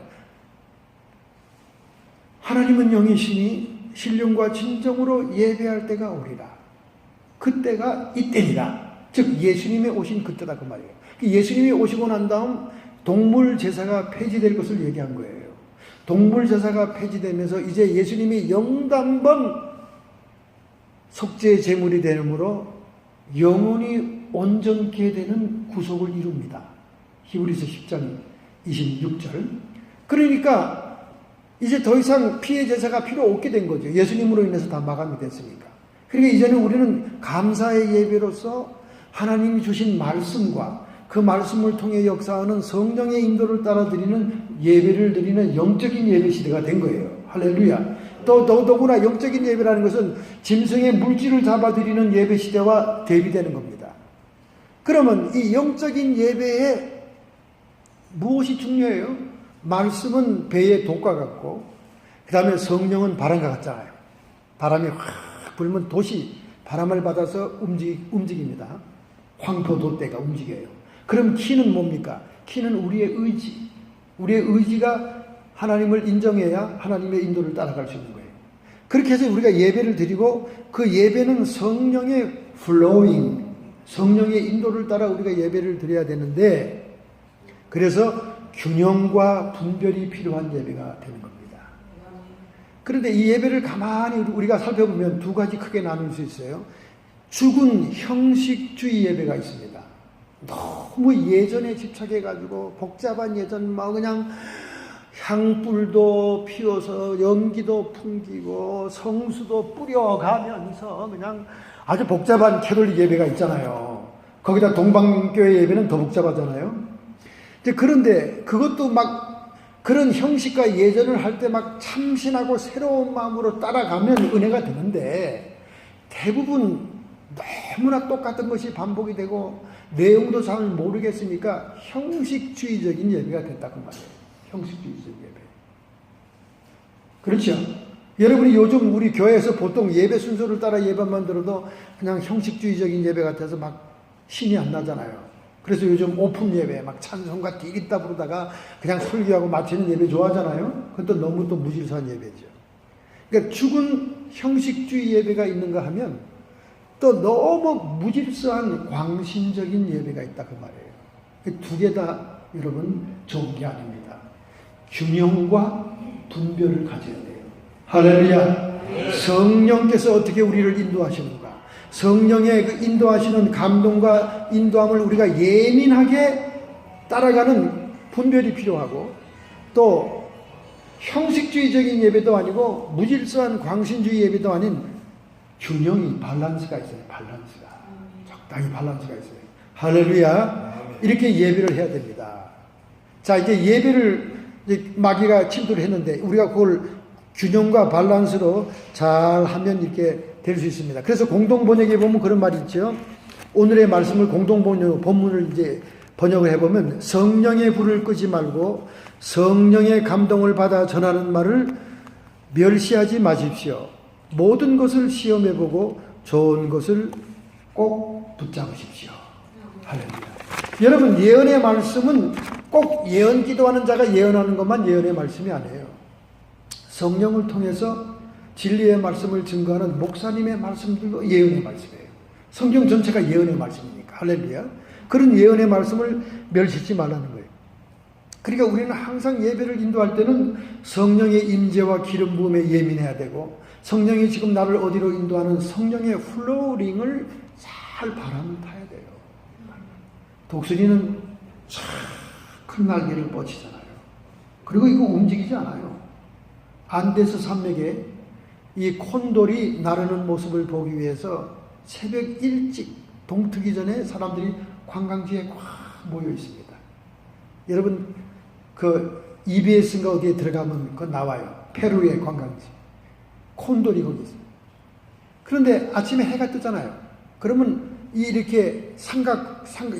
하나님은 영이시니 신령과 진정으로 예배할 때가 오리라. 그때가 이때니라. 즉 예수님이 오신 그때다 그 말이에요. 예수님이 오시고 난 다음 동물 제사가 폐지될 것을 얘기한 거예요. 동물 제사가 폐지되면서 이제 예수님이 영단번 속죄 제물이 되므로 영원히 온전케 되는 구속을 이룹니다. 히브리서 10장 26절. 그러니까 이제 더 이상 피의 제사가 필요 없게 된 거죠. 예수님으로 인해서 다 마감이 됐으니까. 그러니까 이제는 우리는 감사의 예배로서 하나님이 주신 말씀과 그 말씀을 통해 역사하는 성령의 인도를 따라 드리는 예배를 드리는 영적인 예배 시대가 된 거예요. 할렐루야. 더구나 영적인 예배라는 것은 짐승의 물질을 잡아드리는 예배 시대와 대비되는 겁니다. 그러면 이 영적인 예배에 무엇이 중요해요? 말씀은 배의 독과 같고 그 다음에 성령은 바람과 같잖아요. 바람이 확 불면 돛이 바람을 받아서 움직입니다. 황포도대가 움직여요. 그럼 키는 뭡니까? 키는 우리의 의지. 우리의 의지가 하나님을 인정해야 하나님의 인도를 따라갈 수 있는 거예요. 그렇게 해서 우리가 예배를 드리고 그 예배는 성령의 flowing, 성령의 인도를 따라 우리가 예배를 드려야 되는데 그래서 균형과 분별이 필요한 예배가 되는 겁니다. 그런데 이 예배를 가만히 우리가 살펴보면 두 가지 크게 나눌 수 있어요. 죽은 형식주의 예배가 있습니다. 너무 예전에 집착해가지고 복잡한 예전 막 그냥 향불도 피워서 연기도 풍기고 성수도 뿌려가면서 그냥 아주 복잡한 캐톨릭 예배가 있잖아요. 거기다 동방교회 예배는 더 복잡하잖아요. 그런데 그것도 막 그런 형식과 예전을 할 때 막 참신하고 새로운 마음으로 따라가면 은혜가 되는데 대부분 너무나 똑같은 것이 반복이 되고 내용도 잘 모르겠으니까 형식주의적인 예배가 됐다고 말해요. 형식주의적 예배. 그렇죠? 여러분이 요즘 우리 교회에서 보통 예배 순서를 따라 예배만 들어도 그냥 형식주의적인 예배 같아서 막 신이 안 나잖아요. 그래서 요즘 오픈 예배 막 찬송가 띠깃다 부르다가 그냥 설교하고 마치는 예배 좋아하잖아요. 그것도 너무 또 무질서한 예배죠. 그러니까 죽은 형식주의 예배가 있는가 하면 또 너무 무질서한 광신적인 예배가 있다 그 말이에요. 두 개 다 여러분 좋은 게 아닙니다. 균형과 분별을 가져야 돼요. 할렐루야. 성령께서 어떻게 우리를 인도하시는가? 성령의 그 인도하시는 감동과 인도함을 우리가 예민하게 따라가는 분별이 필요하고 또 형식주의적인 예배도 아니고 무질서한 광신주의 예배도 아닌 균형이 밸런스가 있어요. 밸런스가. 적당히 밸런스가 있어요. 할렐루야. 이렇게 예배를 해야 됩니다. 자, 이제 예배를 이제 마귀가 침투를 했는데 우리가 그걸 균형과 밸런스로 잘 하면 이렇게 될 수 있습니다. 그래서 공동번역에 보면 그런 말이 있죠. 오늘의 말씀을 본문을 이제 번역을 해보면 성령의 불을 끄지 말고 성령의 감동을 받아 전하는 말을 멸시하지 마십시오. 모든 것을 시험해보고 좋은 것을 꼭 붙잡으십시오. 할렐루야. 여러분, 예언의 말씀은 꼭 예언 기도하는 자가 예언하는 것만 예언의 말씀이 아니에요. 성령을 통해서 진리의 말씀을 증거하는 목사님의 말씀들도 예언의 말씀이에요. 성경 전체가 예언의 말씀이니까. 할렐루야. 그런 예언의 말씀을 멸시지 말라는 거예요. 그러니까 우리는 항상 예배를 인도할 때는 성령의 임재와 기름 부음에 예민해야 되고 성령이 지금 나를 어디로 인도하는 성령의 플로링을 잘 바람을 타야 돼요. 독수리는 참 큰 날개를 뻗치잖아요. 그리고 이거 움직이지 않아요. 안데스 산맥에 이 콘돌이 나르는 모습을 보기 위해서 새벽 일찍 동트기 전에 사람들이 관광지에 꽉 모여 있습니다. 여러분 그 EBS인가 어디에 들어가면 그거 나와요. 페루의 관광지. 콘돌이 거기 있어요. 그런데 아침에 해가 뜨잖아요. 그러면 이렇게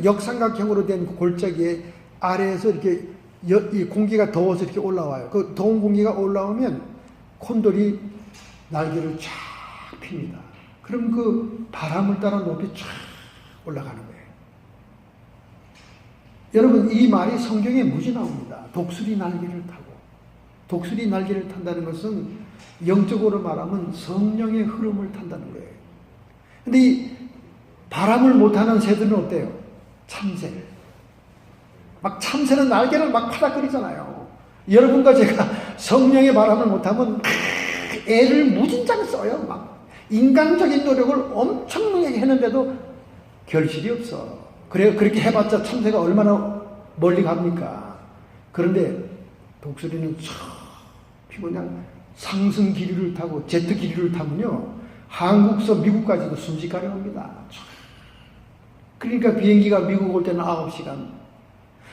역삼각형으로 된 골짜기에 아래에서 이렇게 이 공기가 더워서 이렇게 올라와요. 그 더운 공기가 올라오면 콘돌이 날개를 쫙 핍니다. 그럼 그 바람을 따라 높이 쫙 올라가는 거예요. 여러분, 이 말이 성경에 무지 나옵니다. 독수리 날개를 타고. 독수리 날개를 탄다는 것은 영적으로 말하면 성령의 흐름을 탄다는 거예요. 근데 이 바람을 못하는 새들은 어때요? 참새. 막 참새는 날개를 막 파닥거리잖아요. 여러분과 제가 성령의 바람을 못하면 애를 무진장 써요. 막 인간적인 노력을 엄청나게 했는데도 결실이 없어. 그렇게 해봤자 참새가 얼마나 멀리 갑니까? 그런데 독수리는 촥 피고 그냥 상승 기류를 타고 제트 기류를 타면요 한국서 미국까지도 순식간에 옵니다. 그러니까 비행기가 미국 올 때는 9시간,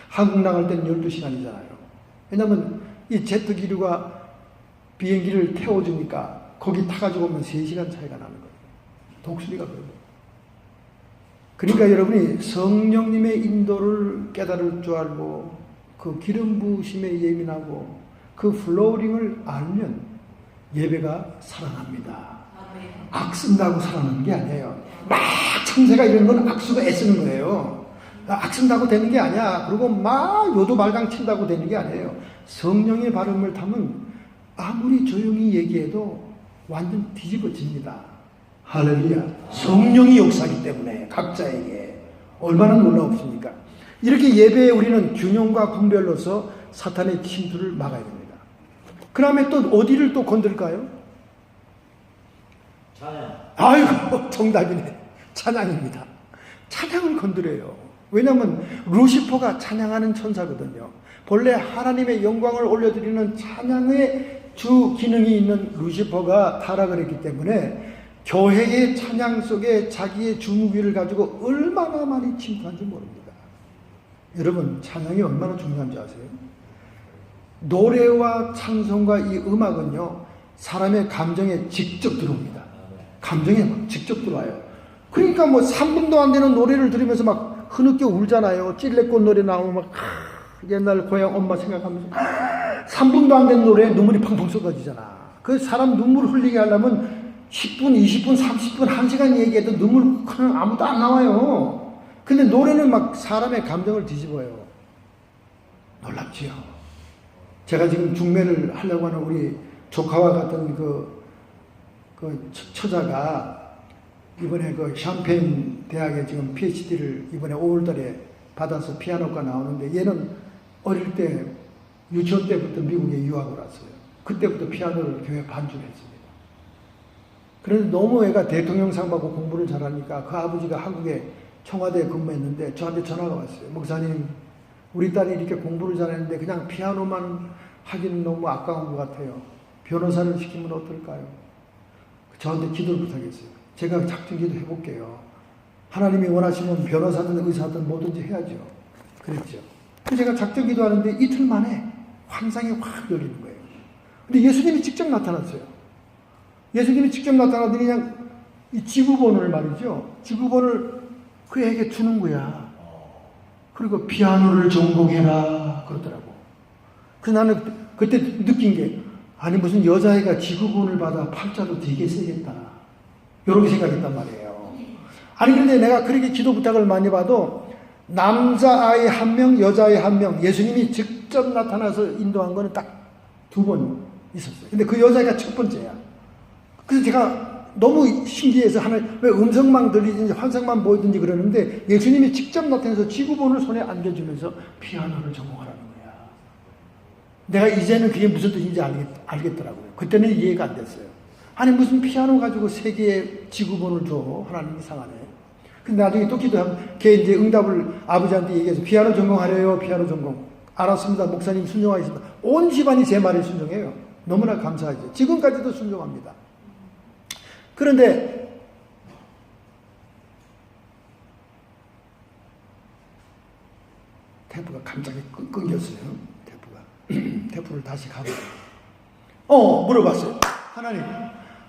한국 나갈 때는 12시간이잖아요. 왜냐하면 이 제트 기류가 비행기를 태워주니까 거기 타가지고 오면 3시간 차이가 나는 거예요. 독수리가 그래요. 그러니까 여러분이 성령님의 인도를 깨달을 줄 알고 그 기름 부으심에 예민하고 그 플로우링을 알면 예배가 살아납니다. 악 쓴다고 살아나는 게 아니에요. 막 참새가 이런 건 악수가 애쓰는 거예요. 악 쓴다고 되는 게 아니야. 그리고 막 요도 말강 친다고 되는 게 아니에요. 성령의 발음을 타면 아무리 조용히 얘기해도 완전 뒤집어집니다. 할렐루야. 성령이 역사하기 때문에 각자에게 얼마나 놀라웠습니까? 이렇게 예배에 우리는 균형과 분별로서 사탄의 침투를 막아야 됩니다. 그 다음에 또 어디를 또 건들까요? 찬양. 아이고 정답이네. 찬양입니다. 찬양을 건드려요. 왜냐하면 루시퍼가 찬양하는 천사거든요. 본래 하나님의 영광을 올려드리는 찬양의 주 기능이 있는 루시퍼가 타락을 했기 때문에 교회의 찬양 속에 자기의 주무기를 가지고 얼마나 많이 침투한지 모릅니다. 여러분, 찬양이 얼마나 중요한지 아세요? 노래와 찬송과 이 음악은요 사람의 감정에 직접 들어옵니다. 감정에 막 직접 들어와요. 그러니까 뭐 3분도 안 되는 노래를 들으면서 막 흐느껴 울잖아요. 찔레꽃 노래 나오면 막 옛날 고향 엄마 생각하면서 3분도 안 되는 노래에 눈물이 펑펑 쏟아지잖아. 그 사람 눈물 흘리게 하려면 10분, 20분, 30분, 1시간 얘기해도 눈물 그냥 아무도 안 나와요. 근데 노래는 막 사람의 감정을 뒤집어요. 놀랍지요. 제가 지금 중매를 하려고 하는 우리 조카와 같은 그 처자가 이번에 그 샴페인 대학에 지금 PhD를 이번에 5월달에 받아서 피아노과 나오는데 얘는 어릴 때 유치원 때부터 미국에 유학을 왔어요. 그때부터 피아노를 교회 반주를 했습니다. 그런데 너무 애가 대통령상 받고 공부를 잘하니까 그 아버지가 한국에 청와대에 근무했는데 저한테 전화가 왔어요. 목사님, 우리 딸이 이렇게 공부를 잘했는데 그냥 피아노만 하기는 너무 아까운 것 같아요. 변호사를 시키면 어떨까요? 저한테 기도를 부탁했어요. 제가 작전 기도 해볼게요. 하나님이 원하시면 변호사든 의사든 뭐든지 해야죠. 그랬죠. 제가 작전 기도하는데 이틀 만에 환상이 확 열리는 거예요. 근데 예수님이 직접 나타났어요. 예수님이 직접 나타나더니 그냥 이 지구본을 말이죠. 지구본을 그에게 주는 거야. 그리고 피아노를 전공해라 그러더라고. 그래서 나는 그때 느낀 게 아니 무슨 여자애가 지구본을 받아 팔자도 되게 세겠다. 이렇게 생각했단 말이에요. 아니 근데 내가 그렇게 기도 부탁을 많이 봐도 남자아이 한 명, 여자아이 한 명 예수님이 직접 나타나서 인도한 거는 딱 2번 있었어요. 근데 그 여자애가 첫 번째야. 그래서 제가 너무 신기해서 왜 음성만 들리든지 환상만 보이든지 그러는데 예수님이 직접 나타나서 지구본을 손에 안겨주면서 피아노를 전공하라는 거야. 내가 이제는 그게 무슨 뜻인지 알겠더라고요. 그때는 이해가 안 됐어요. 아니 무슨 피아노 가지고 세계의 지구본을 줘. 하나님 이상하네. 근데 나중에 또 기도하면 걔 이제 응답을 아버지한테 얘기해서 피아노 전공하래요. 피아노 전공. 알았습니다. 목사님 순종하겠습니다. 온 집안이 제 말에 순종해요. 너무나 감사하죠. 지금까지도 순종합니다. 그런데 테프가 갑자기 끊겼어요. 테프를 다시 가보고 물어봤어요. 하나님,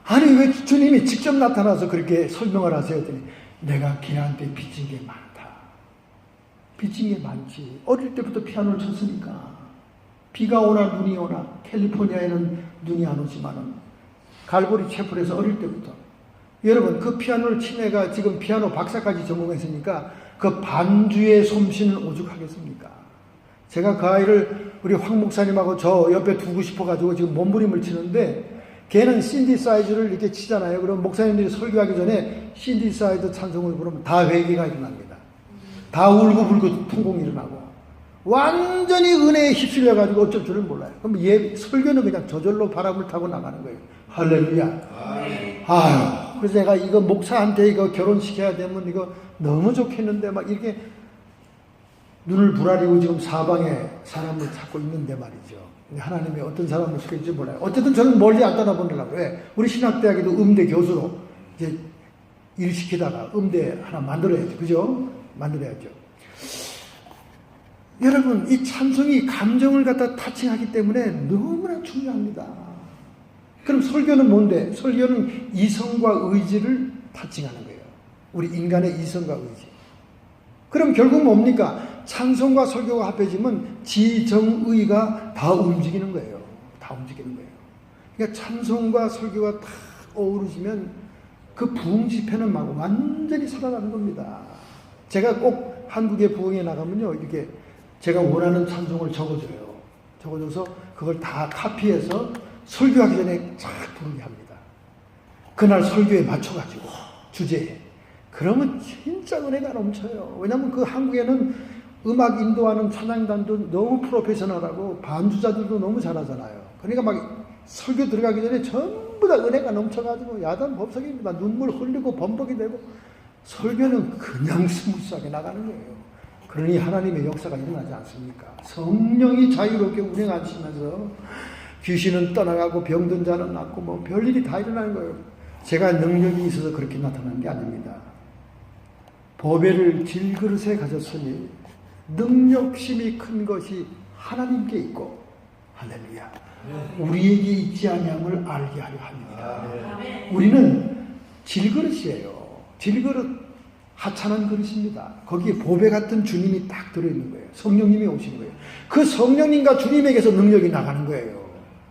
아니 왜 주님이 직접 나타나서 그렇게 설명을 하세요? 했더니 내가 걔한테 빚진 게 많다. 빚진 게 많지. 어릴 때부터 피아노를 쳤으니까 비가 오나 눈이 오나 캘리포니아에는 눈이 안 오지만은 갈보리 채플에서 어릴 때부터 여러분 그 피아노를 친 애가 지금 피아노 박사까지 전공했으니까 그 반주의 솜씨는 오죽하겠습니까? 제가 그 아이를 우리 황 목사님하고 저 옆에 두고 싶어가지고 지금 몸부림을 치는데 걔는 신디사이즈를 이렇게 치잖아요. 그럼 목사님들이 설교하기 전에 신디사이즈 찬송을 부르면 다 회개가 일어납니다. 다 울고불고 통곡이 일어나고 완전히 은혜에 휩쓸려가지고 어쩔 줄은 몰라요. 그럼 설교는 그냥 저절로 바람을 타고 나가는 거예요. 할렐루야. 아유, 그래서 내가 이거 목사한테 이거 결혼시켜야 되면 이거 너무 좋겠는데 막 이렇게 눈을 부라리고 지금 사방에 사람을 찾고 있는데 말이죠. 하나님이 어떤 사람을 시킬지 몰라요. 어쨌든 저는 멀리 안 떠나보려고. 왜? 우리 신학대학에도 음대 교수로 이제 일 시키다가 음대 하나 만들어야죠. 그죠? 만들어야죠. 여러분, 이 찬송이 감정을 갖다 타칭하기 때문에 너무나 중요합니다. 그럼 설교는 뭔데? 설교는 이성과 의지를 타칭하는 거예요. 우리 인간의 이성과 의지. 그럼 결국 뭡니까? 찬송과 설교가 합해지면 지정의가 다 움직이는 거예요. 다 움직이는 거예요. 그러니까 찬송과 설교가 다 어우러지면 그 부흥 집회는 막 완전히 살아나는 겁니다. 제가 꼭 한국의 부흥에 나가면요, 이렇게 제가 원하는 찬송을 적어줘요. 적어줘서 그걸 다 카피해서 설교하기 전에 쫙 부르게 합니다. 그날 설교에 맞춰가지고 주제에. 그러면 진짜 은혜가 넘쳐요. 왜냐하면 그 한국에는 음악 인도하는 찬양단도 너무 프로페셔널하고 반주자들도 너무 잘하잖아요. 그러니까 막 설교 들어가기 전에 전부 다 은혜가 넘쳐가지고 야단법석입니다. 눈물 흘리고 범벅이 되고 설교는 그냥 스무스하게 나가는 거예요. 그러니 하나님의 역사가 일어나지 않습니까? 성령이 자유롭게 운행하시면서 귀신은 떠나가고 병든 자는 낫고 뭐 별일이 다 일어나는 거예요. 제가 능력이 있어서 그렇게 나타난 게 아닙니다. 보배를 질그릇에 가졌으니 능력심이 큰 것이 하나님께 있고 할렐루야. 우리에게 있지 아니함을 알게 하려 합니다. 우리는 질그릇이에요. 질그릇 하찮은 그릇입니다. 거기에 보배 같은 주님이 딱 들어있는 거예요. 성령님이 오신 거예요. 그 성령님과 주님에게서 능력이 나가는 거예요.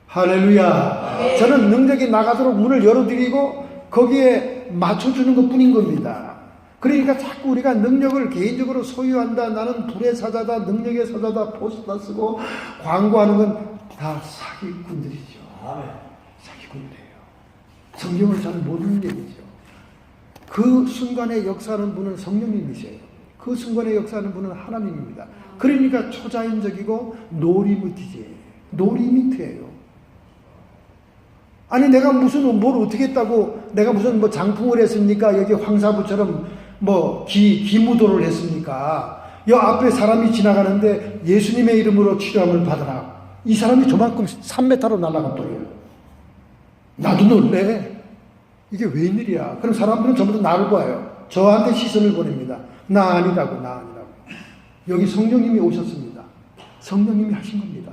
할렐루야. 저는 능력이 나가도록 문을 열어드리고 거기에 맞춰주는 것 뿐인 겁니다. 그러니까 자꾸 우리가 능력을 개인적으로 소유한다, 나는 불의 사자다, 능력의 사자다, 포스터 쓰고 광고하는 건 다 사기꾼들이죠. 사기꾼들이에요. 성경을 잘 모르는 얘기죠. 그 순간에 역사하는 분은 성령님이세요. 그 순간에 역사하는 분은 하나님입니다. 그러니까 초자연적이고 노리미트예요. 아니 내가 무슨 뭘 어떻게 했다고 내가 무슨 뭐 장풍을 했습니까? 여기 황사부처럼 뭐 기무도를 했습니까? 여 앞에 사람이 지나가는데 예수님의 이름으로 치료함을 받으라. 이 사람이 저만큼 3m로 날아가 버려요. 나도 놀래. 이게 웬일이야. 그럼 사람들은 전부 다 나를 봐요. 저한테 시선을 보냅니다. 나 아니라고, 나 아니라고. 여기 성령님이 오셨습니다. 성령님이 하신 겁니다.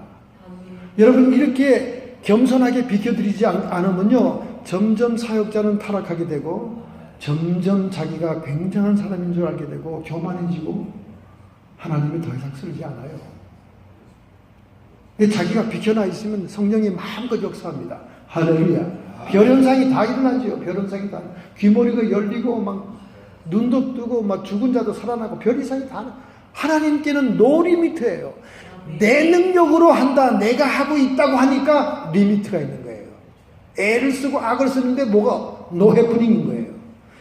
여러분, 이렇게 겸손하게 비켜드리지 않으면요, 점점 사역자는 타락하게 되고, 점점 자기가 굉장한 사람인 줄 알게 되고, 교만해지고, 하나님이 더 이상 쓰지 않아요. 근데 자기가 비켜나 있으면 성령이 마음껏 역사합니다. 할렐루야. 별현상이 다 일어나죠. 별현상이 다. 귀머리가 열리고, 막, 눈도 뜨고, 막, 죽은 자도 살아나고, 별이상이 다. 하나님께는 노 리미트예요. 내 능력으로 한다, 내가 하고 있다고 하니까 리미트가 있는 거예요. 애를 쓰고 악을 쓰는데 뭐가 노 해프닝인 거예요.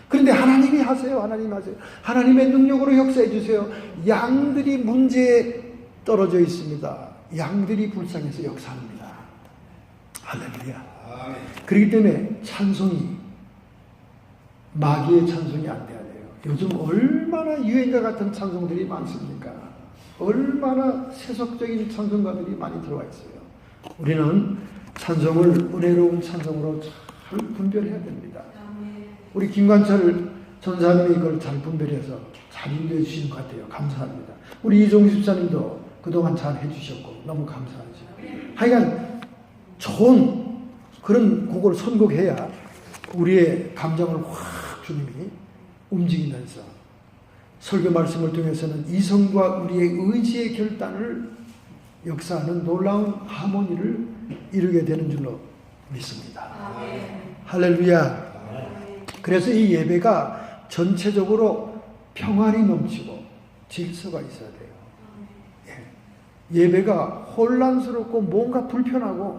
그런데 하나님이 하세요. 하나님 하세요. 하나님의 능력으로 역사해 주세요. 양들이 문제에 떨어져 있습니다. 양들이 불쌍해서 역사합니다. 할렐루야. 그렇기 때문에 찬송이 마귀의 찬송이 안 돼야 돼요. 요즘 얼마나 유행가 같은 찬송들이 많습니까? 얼마나 세속적인 찬송가들이 많이 들어와 있어요. 우리는 찬송을 은혜로운 찬송으로 잘 분별해야 됩니다. 우리 김관철 전사님이 이걸 잘 분별해서 잘 인도해 주시는 것 같아요. 감사합니다. 우리 이종기 집사님도 그동안 잘 해주셨고 너무 감사하죠. 하여간 좋은 그런 곡을 선곡해야 우리의 감정을 확 주님이 움직이면서 설교 말씀을 통해서는 이성과 우리의 의지의 결단을 역사하는 놀라운 하모니를 이루게 되는 줄로 믿습니다. 할렐루야. 그래서 이 예배가 전체적으로 평안이 넘치고 질서가 있어야 돼요. 예배가 혼란스럽고 뭔가 불편하고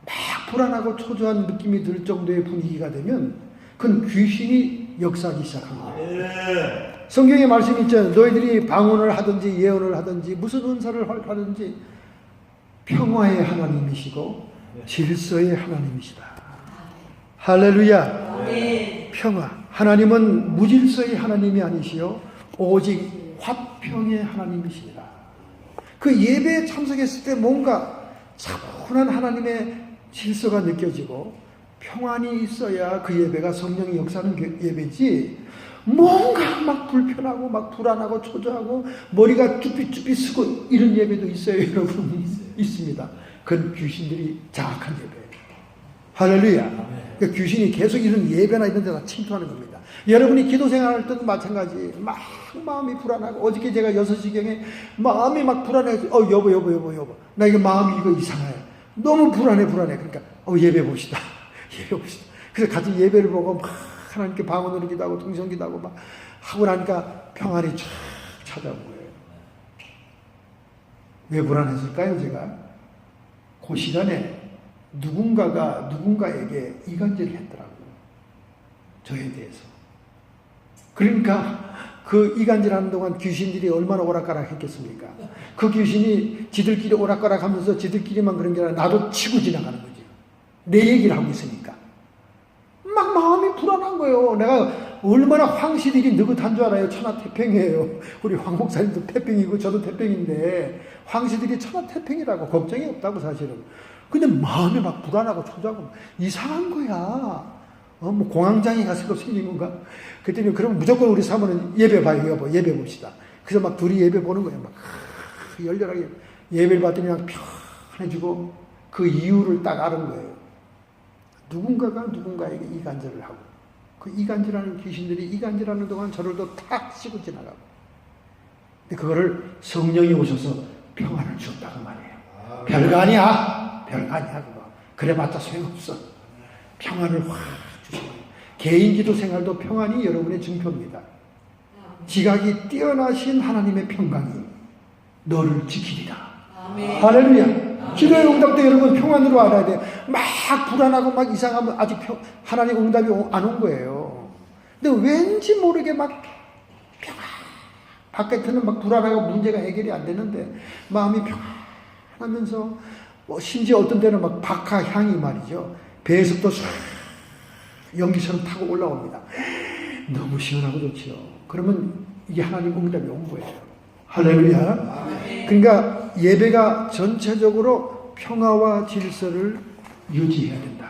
막 불안하고 초조한 느낌이 들 정도의 분위기가 되면 그건 귀신이 역사하기 시작한 거예요. 성경에 말씀이 있잖아요. 너희들이 방언을 하든지 예언을 하든지 무슨 은사를 하든지 평화의 하나님이시고 질서의 하나님이시다. 할렐루야. 평화. 하나님은 무질서의 하나님이 아니시요 오직 화평의 하나님이시다. 그 예배에 참석했을 때 뭔가 차분한 하나님의 질서가 느껴지고 평안이 있어야 그 예배가 성령의 역사하는 예배지, 뭔가 막 불편하고 막 불안하고 초조하고 머리가 쭈삣쭈삣 쓰고 이런 예배도 있어요. 여러분 있습니다. 그건 귀신들이 장악한 예배예요. 할렐루야. 그러니까 귀신이 계속 이런 예배나 이런 데다 침투하는 겁니다. 여러분이 기도 생활할 때도 마찬가지. 막 마음이 불안하고, 어저께 제가 6시경에 마음이 막 불안해서 여보 나 이거 마음이 이거 이상해. 너무 불안해. 그러니까 예배 봅시다. 그래서 같이 예배를 보고 막 하나님께 방언으로 기도하고 통성 기도하고 막 하고 나니까 평안이 쫙 찾아온 거예요. 왜 불안했을까요? 제가 그 시간에 누군가가 누군가에게 이간질을 했더라고요. 저에 대해서. 그러니까 그 이간질하는 동안 귀신들이 얼마나 오락가락 했겠습니까? 그 귀신이 지들끼리 오락가락 하면서 지들끼리만 그런 게 아니라 나도 치고 지나가는 거죠. 내 얘기를 하고 있으니까. 막 마음이 불안한 거예요. 내가 얼마나 황시들이 느긋한 줄 알아요. 천하태평이에요. 우리 황 목사님도 태평이고 저도 태평인데 황시들이 천하태평이라고, 걱정이 없다고 사실은. 근데 마음이 막 불안하고 초조하고 이상한 거야. 뭐 공황장애 같은 거 생긴 건가? 그랬더니 그러면 무조건 우리 사모는 예배 봐요. 여보, 예배 봅시다. 그래서 막 둘이 예배 보는 거예요. 막 열렬하게 예배를 받더니 그냥 편해지고 그 이유를 딱 아는 거예요. 누군가가 누군가에게 이간질을 하고, 그 이간질하는 귀신들이 이간질하는 동안 저를 또 탁 씹고 지나가고. 근데 그거를 성령이 오셔서 평안을 주었다고 말이에요. 별거 아니야. 그거. 그래봤자 소용없어. 평안을 확 주시고. 개인 기도 생활도 평안이 여러분의 증표입니다. 지각이 뛰어나신 하나님의 평강이 너를 지키리라. 할렐루야. 기도의 응답도 여러분 평안으로 알아야 돼요. 막 불안하고 막 이상하면 아직 하나님 응답이 안 온 거예요. 근데 왠지 모르게 막 평안. 바깥에는 막 불안하고 문제가 해결이 안 되는데 마음이 평안하면서 심지어 어떤 때는 막 박하 향이 말이죠. 배에서부터 연기처럼 타고 올라옵니다. 너무 시원하고 좋지요. 그러면 이게 하나님 응답이 온 거예요. 할렐루야. 그러니까 예배가 전체적으로 평화와 질서를 유지해야 된다.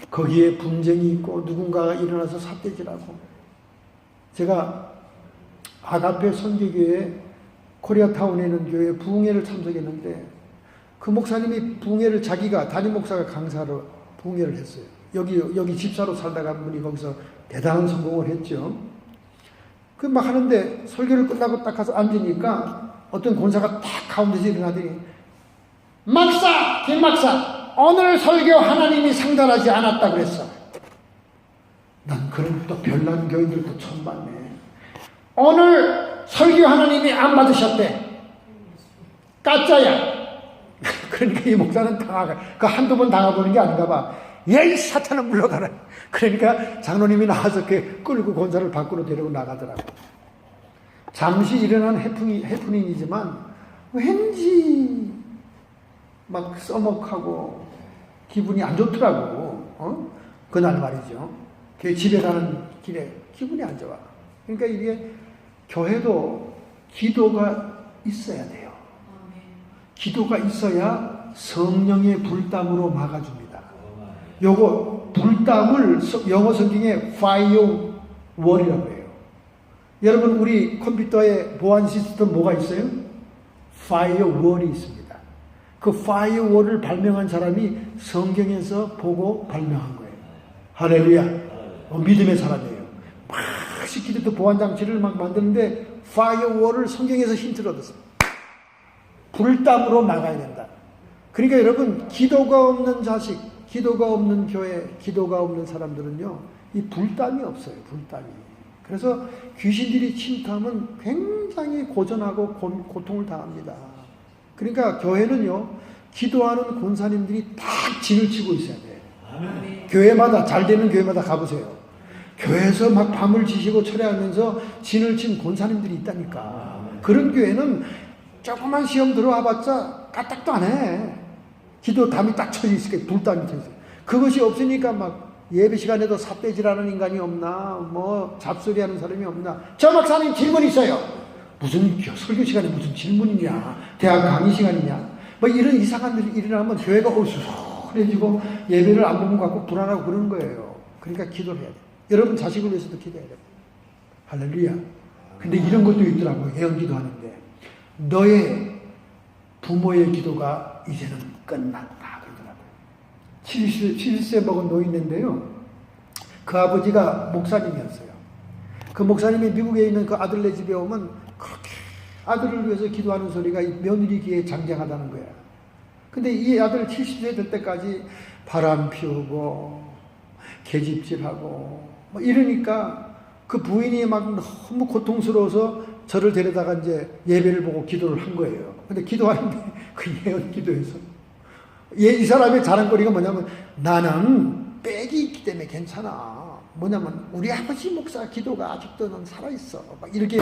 거기에 분쟁이 있고 누군가가 일어나서 삿대질하고. 제가 아가페 선교교회 코리아타운에 있는 교회 부흥회를 참석했는데 그 목사님이 부흥회를 자기가 담임 목사가 강사로 부흥회를 했어요. 여기 집사로 살다가 한 분이 거기서 대단한 성공을 했죠. 그 막 하는데 설교를 끝나고 딱 가서 앉으니까 어떤 권사가 딱 가운데서 일어나더니 막사! 김 막사! 오늘 설교 하나님이 상달하지 않았다 그랬어. 난 그런 또 별난 교인들도 처음 봤네. 오늘 설교 하나님이 안 받으셨대. 가짜야. 그러니까 이 목사는 그 한두 번 당해보는 게 아닌가 봐. 예이 사탄은 물러가라. 그러니까 장로님이 나와서 끌고 권사를 밖으로 데리고 나가더라고. 잠시 일어난 해프닝이지만 왠지 막 써먹하고 기분이 안 좋더라고. 그날 말이죠. 집에 가는 길에 기분이 안 좋아. 그러니까 이게 교회도 기도가 있어야 돼요. 기도가 있어야 성령의 불담으로 막아줍니다. 요거 불담을 영어 성경에 firewall이라고 해요. 여러분 우리 컴퓨터에 보안 시스템 뭐가 있어요? firewall이 있습니다. 그 firewall을 발명한 사람이 성경에서 보고 발명한 거예요. 할렐루야. 믿음의 사람이에요. 막 시키듯 보안 장치를 막 만드는데 firewall을 성경에서 힌트를 얻었어요. 불담으로 막아야 된다. 그러니까 여러분 기도가 없는 자식, 기도가 없는 교회, 기도가 없는 사람들은요 이 불담이 없어요. 불담이. 그래서 귀신들이 침투하면 굉장히 고전하고 고통을 당합니다. 그러니까 교회는요 기도하는 권사님들이 딱 진을 치고 있어야 돼요. 교회마다 잘 되는 교회마다 가보세요. 교회에서 막 밤을 지시고 철회하면서 진을 친 권사님들이 있다니까. 그런 교회는 조그만 시험 들어와봤자 까딱도 안 해. 기도 담이 딱 쳐져 있으니까 불담이 쳐져 있어요. 그것이 없으니까 막 예배 시간에도 삿대질하는 인간이 없나, 뭐 잡소리하는 사람이 없나. 저 목사님 질문 있어요. 무슨 설교 시간에 무슨 질문이냐, 대학 강의 시간이냐, 뭐 이런 이상한 일이 일어나면 교회가 어수선해지고 예배를 안 보면 갖고 불안하고 그러는 거예요. 그러니까 기도를 해야 돼. 여러분 자식을 위해서도 기도해야 돼. 할렐루야. 근데 이런 것도 있더라고요. 예언기도 하는데 너의 부모의 기도가 이제는 끝났다 그러더라고요. 70세 먹은 노인인데요. 그 아버지가 목사님이었어요. 그 목사님이 미국에 있는 그 아들네 집에 오면 그렇게 아들을 위해서 기도하는 소리가 며느리 귀에 장장하다는 거야. 근데 이 아들 70세 될 때까지 바람 피우고 계집질하고 뭐 이러니까 그 부인이 막 너무 고통스러워서 저를 데려다가 이제 예배를 보고 기도를 한 거예요. 근데 기도하는데 그 예언 기도에서 이 사람의 자랑거리가 뭐냐면 나는 빽이 있기 때문에 괜찮아. 뭐냐면 우리 아버지 목사 기도가 아직도는 살아있어. 막 이렇게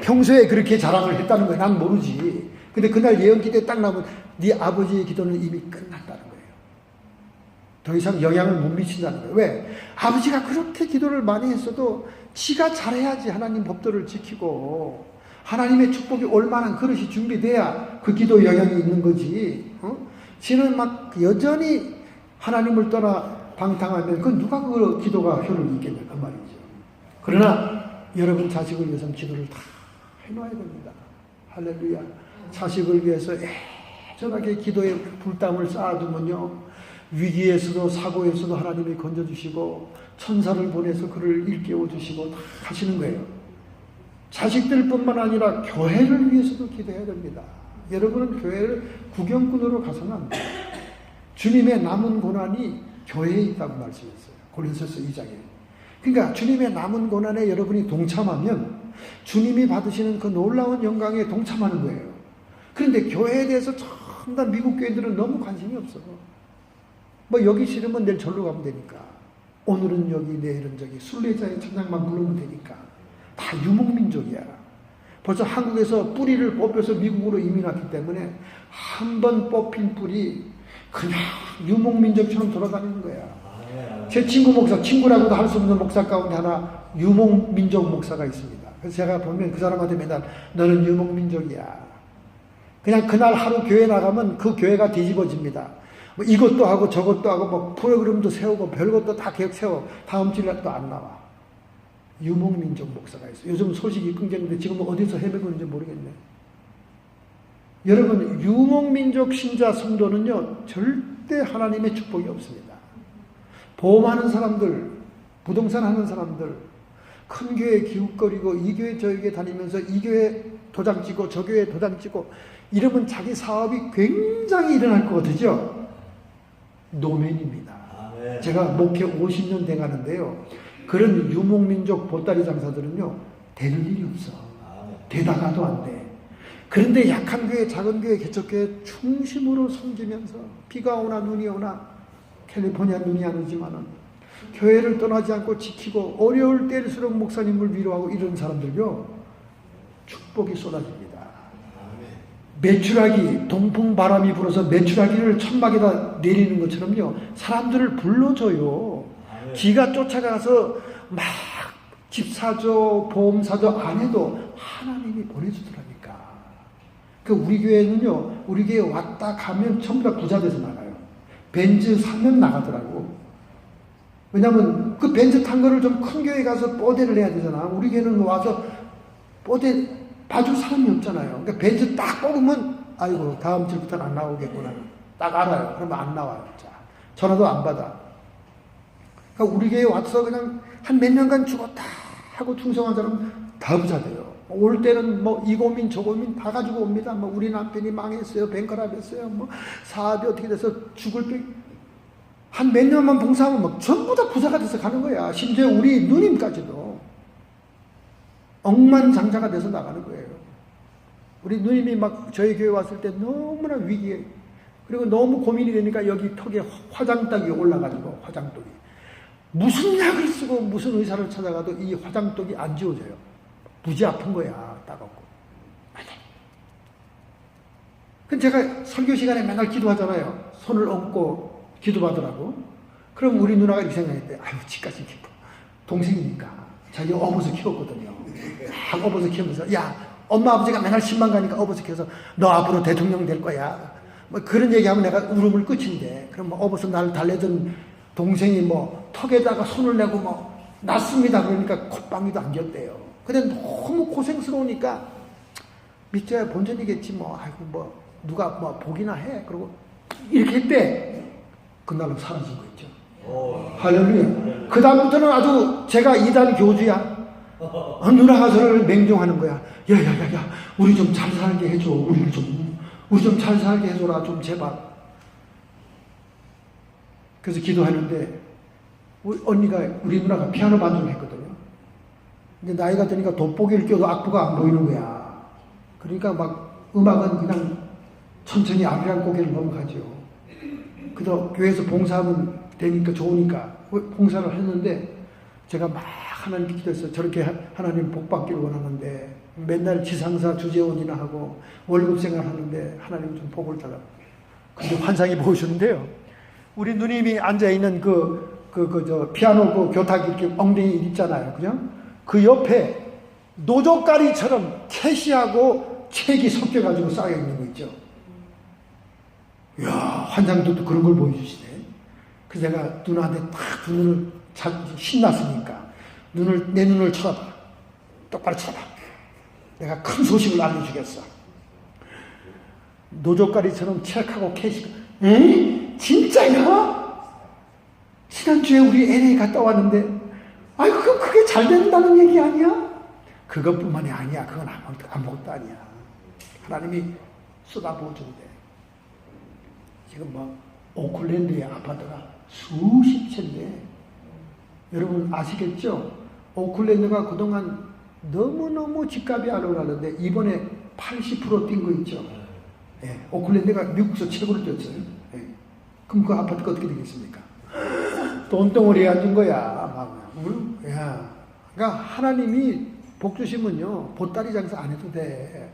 평소에 그렇게 자랑을 했다는 거예요. 난 모르지. 근데 그날 예언 기도에 딱 나오면 네 아버지의 기도는 이미 끝났다는 거예요. 더 이상 영향을 못 미친다는 거예요. 왜? 아버지가 그렇게 기도를 많이 했어도 지가 잘해야지 하나님 법도를 지키고 하나님의 축복이 올 만한 그릇이 준비돼야 그 기도 영향이 있는 거지. 지는 막 여전히 하나님을 떠나 방탕하면 그 누가 그 기도가 효를 있겠냐 그 말이죠. 그러나 여러분 자식을 위해서는 기도를 다 해놔야 됩니다. 할렐루야. 자식을 위해서 애절하게 기도의 불담을 쌓아두면요 위기에서도 사고에서도 하나님이 건져주시고 천사를 보내서 그를 일깨워주시고 다 하시는 거예요. 자식들뿐만 아니라 교회를 위해서도 기도해야 됩니다. 여러분은 교회를 구경꾼으로 가서는 안 돼요. 주님의 남은 고난이 교회에 있다고 말씀했어요. 고린도서 2장에. 그러니까 주님의 남은 고난에 여러분이 동참하면 주님이 받으시는 그 놀라운 영광에 동참하는 거예요. 그런데 교회에 대해서 전부 다 미국 교회들은 너무 관심이 없어. 뭐 여기 싫으면 내일 절로 가면 되니까. 오늘은 여기 내일은 저기 순례자의 천장만 부르면 되니까. 다 유목민족이야. 벌써 한국에서 뿌리를 뽑혀서 미국으로 이민 왔기 때문에 한 번 뽑힌 뿌리 그냥 유목민족처럼 돌아다니는 거야. 제 친구 목사, 친구라고도 할 수 없는 목사 가운데 하나 유목민족 목사가 있습니다. 그래서 제가 보면 그 사람한테 맨날 너는 유목민족이야. 그냥 그날 하루 교회 나가면 그 교회가 뒤집어집니다. 뭐 이것도 하고 저것도 하고 뭐 프로그램도 세우고 별것도 다 계획 세워. 다음 주일날 또 안 나와. 유목민족 목사가 있어요. 요즘 소식이 끊겼는데 지금 어디서 헤매고 있는지 모르겠네. 여러분, 유목민족 신자 성도는요, 절대 하나님의 축복이 없습니다. 보험하는 사람들, 부동산 하는 사람들, 큰 교회 기웃거리고 이 교회 저 교회 다니면서 이 교회 도장 찍고 저 교회 도장 찍고 이러면 자기 사업이 굉장히 일어날 것 같으죠? 노맨입니다. 제가 목회 50년 돼가는데요. 그런 유목민족 보따리 장사들은요, 되는 일이 없어. 되다가도 안 돼. 그런데 약한 교회, 작은 교회, 개척교회 중심으로 섬기면서 비가 오나 눈이 오나 캘리포니아 눈이 안 오지만은 교회를 떠나지 않고 지키고 어려울 때일수록 목사님을 위로하고 이런 사람들요, 축복이 쏟아집니다. 메추라기, 동풍 바람이 불어서 메추라기를 천막에다 내리는 것처럼요, 사람들을 불러줘요. 지가 쫓아가서 막 집 사줘, 보험 사줘 안 해도 하나님이 보내주더라니까. 그 우리 교회는요, 우리 교회 왔다 가면 전부 다 부자 돼서 나가요. 벤츠 사면 나가더라고. 왜냐면 그 벤츠 탄 거를 좀 큰 교회 가서 뽀대를 해야 되잖아. 우리 교회는 와서 뽀대 봐줄 사람이 없잖아요. 그러니까 벤츠 딱 뽑으면 아이고 다음 주부터는 안 나오겠구나. 딱 알아요. 그러면 안 나와요. 자, 전화도 안 받아. 그러니까 우리 교회 와서 그냥 한 몇 년간 죽었다 하고 충성한 사람 다 부자 돼요. 올 때는 뭐 이 고민 저 고민 다 가지고 옵니다. 뭐 우리 남편이 망했어요. 뱅크랍 했어요. 뭐 사업이 어떻게 돼서 죽을 때 한 몇 년만 봉사하면 막 전부 다 부자가 돼서 가는 거야. 심지어 우리 누님까지도 억만장자가 돼서 나가는 거예요. 우리 누님이 막 저희 교회 왔을 때 너무나 위기에, 그리고 너무 고민이 되니까 여기 턱에 화장떡이 올라가지고, 화장떡이 무슨 약을 쓰고 무슨 의사를 찾아가도 이 화장떡이 안 지워져요. 무지 아픈 거야. 따갑고. 그럼 제가 설교 시간에 맨날 기도하잖아요. 손을 얹고 기도하더라고. 그럼 우리 누나가 이렇게 생각했대. 아유, 지까지 기뻐. 동생이니까. 자기 어버서 키웠거든요. 막 어버서 키우면서, 야, 엄마 아버지가 맨날 신방 가니까 어버서 키워서 너 앞으로 대통령 될 거야. 뭐 그런 얘기하면 내가 울음을 끝인데, 그럼 뭐 어버서 날 달래던 동생이 뭐 턱에다가 손을 내고 뭐 낫습니다. 그러니까 콧방귀도 안 겼대요. 근데 너무 고생스러우니까 믿져야 본전이겠지 뭐. 아이고 뭐 누가 뭐 보기나 해. 그러고 이렇게 했대. 그날로 사라진 거 있죠. 할렐루야. 그 다음부터는 아주 제가 이단 교주야. 누나가 저를 맹종하는 거야. 야야야야, 우리 좀 잘 살게 해줘. 우리 좀 잘 살게 해줘라 좀 제발. 그래서 기도하는데 우리 누나가 피아노 반주를 했거든요. 이제 나이가 드니까 돋보기를 껴도 악보가 안 보이는 거야. 그러니까 막 음악은 그냥 천천히 아리랑 고개를 넘어가죠. 그래서 교회에서 봉사하면 되니까 좋으니까 봉사를 했는데 제가 막 하나님께 기도했어요. 저렇게 하나님 복 받기를 원하는데 맨날 지상사 주재원이나 하고 월급 생활하는데 하나님 좀 복을 달라. 근데 환상이 보이셨는데요. 우리 누님이 앉아있는 저 피아노 그 교탁 이렇게 엉덩이 있잖아요. 그죠? 그 옆에 노젓가리처럼 캐시하고 책이 섞여가지고 쌓여있는 거 있죠. 이야, 환상도 또 그런 걸 보여주시네. 그래서 내가 누나한테 딱 두 눈을 신났으니까 내 눈을 쳐다봐. 똑바로 쳐다봐. 내가 큰 소식을 알려주겠어. 노젓가리처럼 책하고 캐시가, 응? 진짜야? 지난주에 우리 LA 갔다 왔는데, 아이고, 그게 잘 된다는 얘기 아니야? 그것뿐만이 아니야. 그건 아무것도 아니야. 하나님이 쏟아부어준대. 지금 뭐, 오클랜드의 아파트가 수십 채인데, 여러분 아시겠죠? 오클랜드가 그동안 너무너무 집값이 안 올랐는데, 이번에 80% 뛴 거 있죠? 예, 오클랜드가 미국에서 최고로 뛰었어요. 예. 그럼 그 아파트가 어떻게 되겠습니까? 돈덩어리에 앉은 거야. 야. 그러니까 하나님이 복 주시면요, 보따리 장사 안 해도 돼.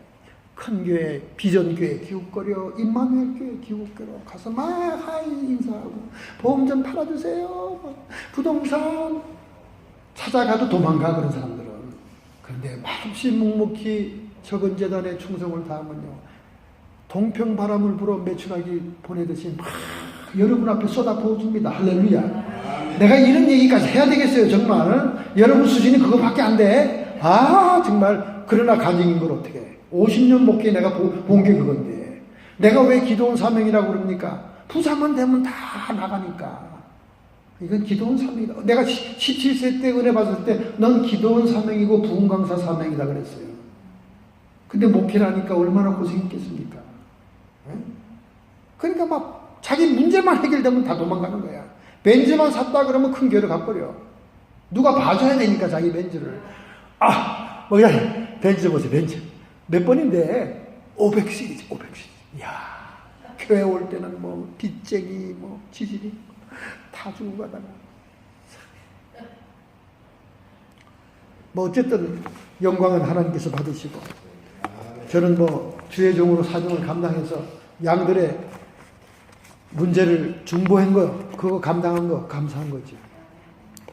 큰 교회, 비전교회 기웃거려, 임마누엘 교회 기웃거려 가서 막 하이 인사하고 보험 좀 팔아주세요. 부동산 찾아가도 도망가, 그런 사람들은. 그런데 말없이 묵묵히 적은 재단에 충성을 다하면요, 동평 바람을 불어 메추라기 보내듯이 막 여러분 앞에 쏟아 부어줍니다. 할렐루야. 내가 이런 얘기까지 해야 되겠어요, 정말. 여러분 수준이 그거밖에 안 돼. 아, 정말. 그러나 가정인 걸 어떻게 해. 50년 목회 내가 본 게 그건데. 내가 왜 기도원 사명이라고 그럽니까? 부자만 되면 다 나가니까. 이건 기도원 사명이다. 내가 17세 때 은혜 받을 때 넌 기도원 사명이고 부흥강사 사명이다 그랬어요. 근데 목회를 하니까 얼마나 고생했겠습니까? 네? 그러니까 막 자기 문제만 해결되면 다 도망가는 거야. 벤츠만 샀다 그러면 큰 교회를 가버려. 누가 봐줘야 되니까 자기 벤츠를. 아, 뭐야, 벤츠 보세요, 벤츠. 몇 번인데? 500 시리즈, 500 시리즈. 이야, 교회 올 때는 뭐, 빚쟁이, 뭐, 지질이 다 주고 가다가. 뭐, 어쨌든, 영광은 하나님께서 받으시고, 저는 뭐, 주의 종으로 사정을 감당해서 양들의 문제를 중보한 거, 그거 감당한 거, 감사한 거지.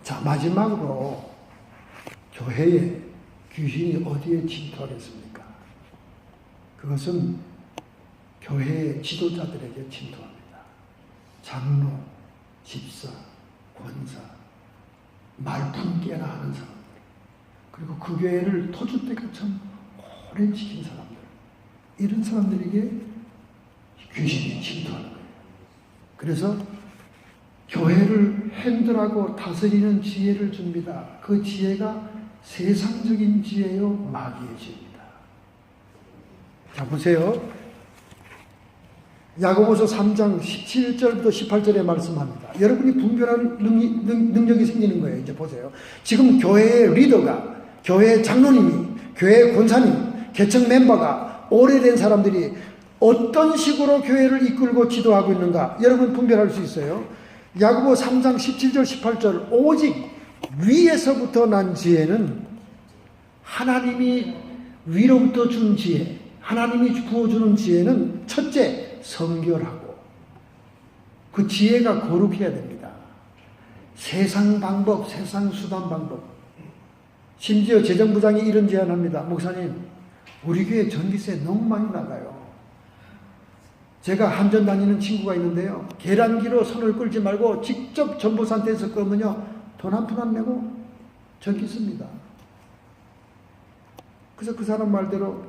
자, 마지막으로, 교회에 귀신이 어디에 침투하겠습니까? 그것은 교회의 지도자들에게 침투합니다. 장로, 집사, 권사, 말품께나 하는 사람들, 그리고 그 교회를 터줏대감처럼 오래 지킨 사람들, 이런 사람들에게 귀신이 침투하는 거예요. 그래서 교회를 핸들하고 다스리는 지혜를 줍니다. 그 지혜가 세상적인 지혜요, 마귀의 지혜입니다. 자, 보세요. 야고보서 3장 17절부터 18절에 말씀합니다. 여러분이 분별할 능력이 생기는 거예요. 이제 보세요. 지금 교회의 리더가, 교회의 장로님이, 교회의 권사님, 개척 멤버가, 오래된 사람들이 어떤 식으로 교회를 이끌고 지도하고 있는가, 여러분 분별할 수 있어요. 야고보 3장 17절 18절, 오직 위에서부터 난 지혜는 하나님이 위로부터 준 지혜, 하나님이 부어주는 지혜는 첫째, 성결하고, 그 지혜가 거룩해야 됩니다. 세상 방법, 세상 수단 방법. 심지어 재정부장이 이런 제안합니다. 목사님, 우리 교회 전기세 너무 많이 나가요. 제가 한전 다니는 친구가 있는데요. 계란기로 손을 끌지 말고 직접 전보산대에서 끄면요, 돈 한 푼 안 내고 전기 씁니다. 그래서 그 사람 말대로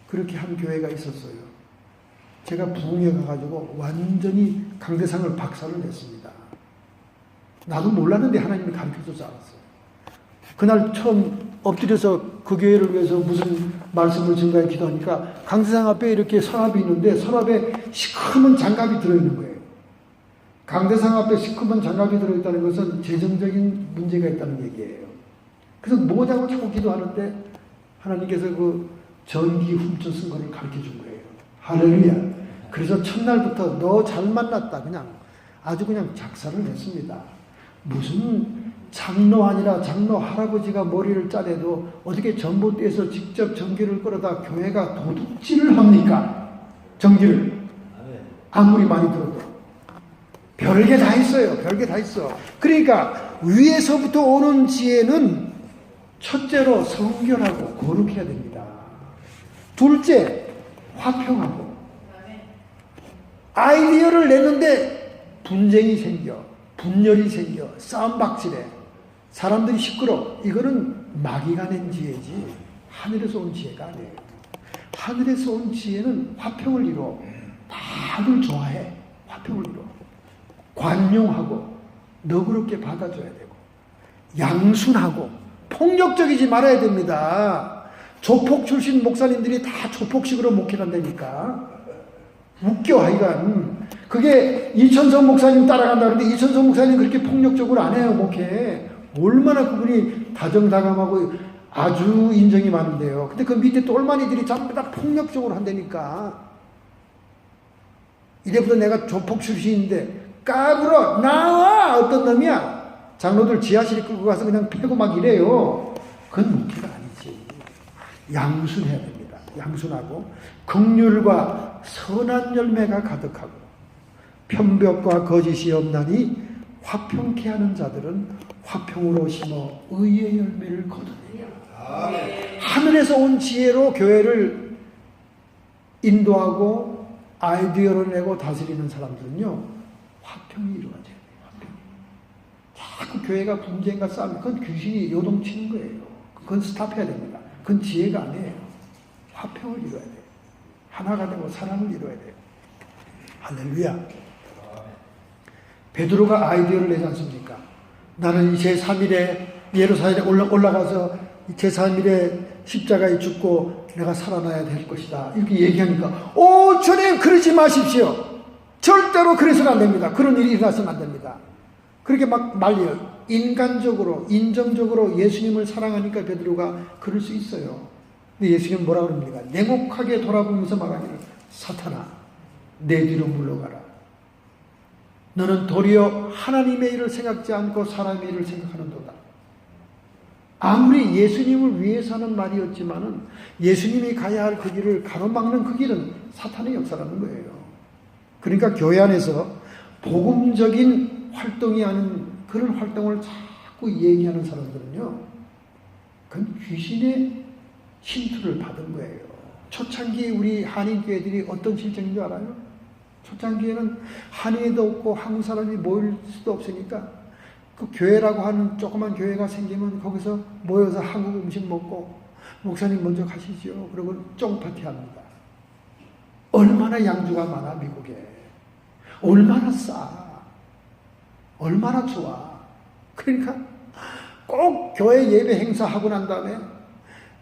그렇게 한 교회가 있었어요. 제가 부흥회 가가지고 완전히 강대상을 박살을 냈습니다. 나도 몰랐는데 하나님이 가르쳐줘서 알았어요. 그날 처음 엎드려서 그 교회를 위해서 무슨 말씀을 증가해 기도하니까 강대상 앞에 이렇게 서랍이 있는데 서랍에 시커먼 장갑이 들어있는 거예요. 강대상 앞에 시커먼 장갑이 들어있다는 것은 재정적인 문제가 있다는 얘기예요. 그래서 뭐냐고 자꾸 기도하는데 하나님께서 그 전기 훔쳐 쓴 거를 가르쳐 준 거예요. 할렐루야. 그래서 첫날부터 너 잘 만났다, 그냥 아주 그냥 작사를 했습니다. 무슨 장로 아니라 장로 할아버지가 머리를 짜내도 어떻게 전봇대에서 직접 전기를 끌어다 교회가 도둑질을 합니까? 전기를 아무리 많이 들어도 별게 다 있어요. 별게 다 있어. 그러니까 위에서부터 오는 지혜는 첫째로 성결하고 거룩해야 됩니다. 둘째, 화평하고. 아이디어를 내는데 분쟁이 생겨, 분열이 생겨, 싸움박질해, 사람들이 시끄러워. 이거는 마귀가 낸 지혜지 하늘에서 온 지혜가 아니에요. 하늘에서 온 지혜는 화평을 이루어. 다들 좋아해. 화평을 이루어. 관용하고 너그럽게 받아줘야 되고, 양순하고, 폭력적이지 말아야 됩니다. 조폭 출신 목사님들이 다 조폭식으로 목회를 한다니까. 웃겨, 하여간. 그게 이천성 목사님 따라간다 그러는데 이천성 목사님 그렇게 폭력적으로 안 해요, 목회. 얼마나 그분이 다정다감하고 아주 인정이 많은데요. 근데 그 밑에 똘마니들이 전부 다 폭력적으로 한다니까. 이래부터 내가 조폭 출신인데 까불어, 나와! 어떤 놈이야? 장로들 지하실에 끌고 가서 그냥 패고 막 이래요. 그건 목회가 아니지. 양순해야 됩니다. 양순하고 긍휼과 선한 열매가 가득하고 편벽과 거짓이 없나니 화평케 하는 자들은 화평으로 심어 의의 열매를 거두느니라. 하늘에서 온 지혜로 교회를 인도하고 아이디어를 내고 다스리는 사람들은요, 화평이 이루어져야 돼요. 화평. 자꾸 교회가 분쟁과 싸움, 그건 귀신이 요동치는 거예요. 그건 스탑해야 됩니다. 그건 지혜가 아니에요. 화평을 이루어야 돼요. 하나가 되고 사랑을 이루어야 돼요. 할렐루야. 베드로가 아이디어를 내지 않습니까? 나는 제3일에 예루살렘에 올라가서 제3일에 십자가에 죽고 내가 살아나야 될 것이다. 이렇게 얘기하니까, 오, 주님, 그러지 마십시오. 절대로 그래서는 안 됩니다. 그런 일이 일어나서는 안 됩니다. 그렇게 막 말려요. 인간적으로, 인정적으로 예수님을 사랑하니까 베드로가 그럴 수 있어요. 근데 예수님은 뭐라 그럽니까? 냉혹하게 돌아보면서 말하기를, 사탄아, 내 뒤로 물러가라. 너는 도리어 하나님의 일을 생각지 않고 사람의 일을 생각하는도다. 아무리 예수님을 위해서 하는 말이었지만은 예수님이 가야 할 그 길을 가로막는 그 길은 사탄의 역사라는 거예요. 그러니까 교회 안에서 복음적인 활동이 아닌 그런 활동을 자꾸 얘기하는 사람들은요, 그건 귀신의 침투를 받은 거예요. 초창기 우리 한인교회들이 어떤 실정인 줄 알아요? 초창기에는 한인도 없고 한국 사람이 모일 수도 없으니까 그 교회라고 하는 조그만 교회가 생기면 거기서 모여서 한국 음식 먹고, 목사님 먼저 가시죠. 그리고 쫑파티 합니다. 얼마나 양주가 많아, 미국에. 얼마나 싸. 얼마나 좋아. 그러니까 꼭 교회 예배 행사하고 난 다음에,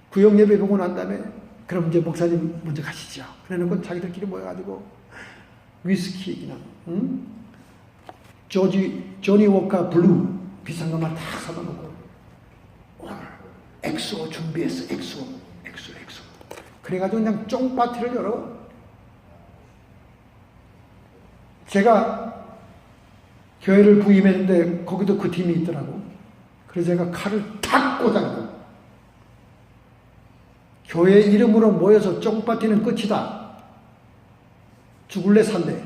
구역 예배 보고 난 다음에, 그럼 이제 목사님 먼저 가시죠. 그래 놓고 자기들끼리 모여가지고 위스키나, 조니 워커 블루 비싼 것만 다 사다 놓고, 오늘 엑소 준비했어. 엑소. 그래가지고 그냥 쫑파티를 열어. 제가 교회를 부임했는데 거기도 그 팀이 있더라고. 그래서 제가 칼을 탁 꽂아요. 교회 이름으로 모여서 쫑파티는 끝이다. 죽을래 살래.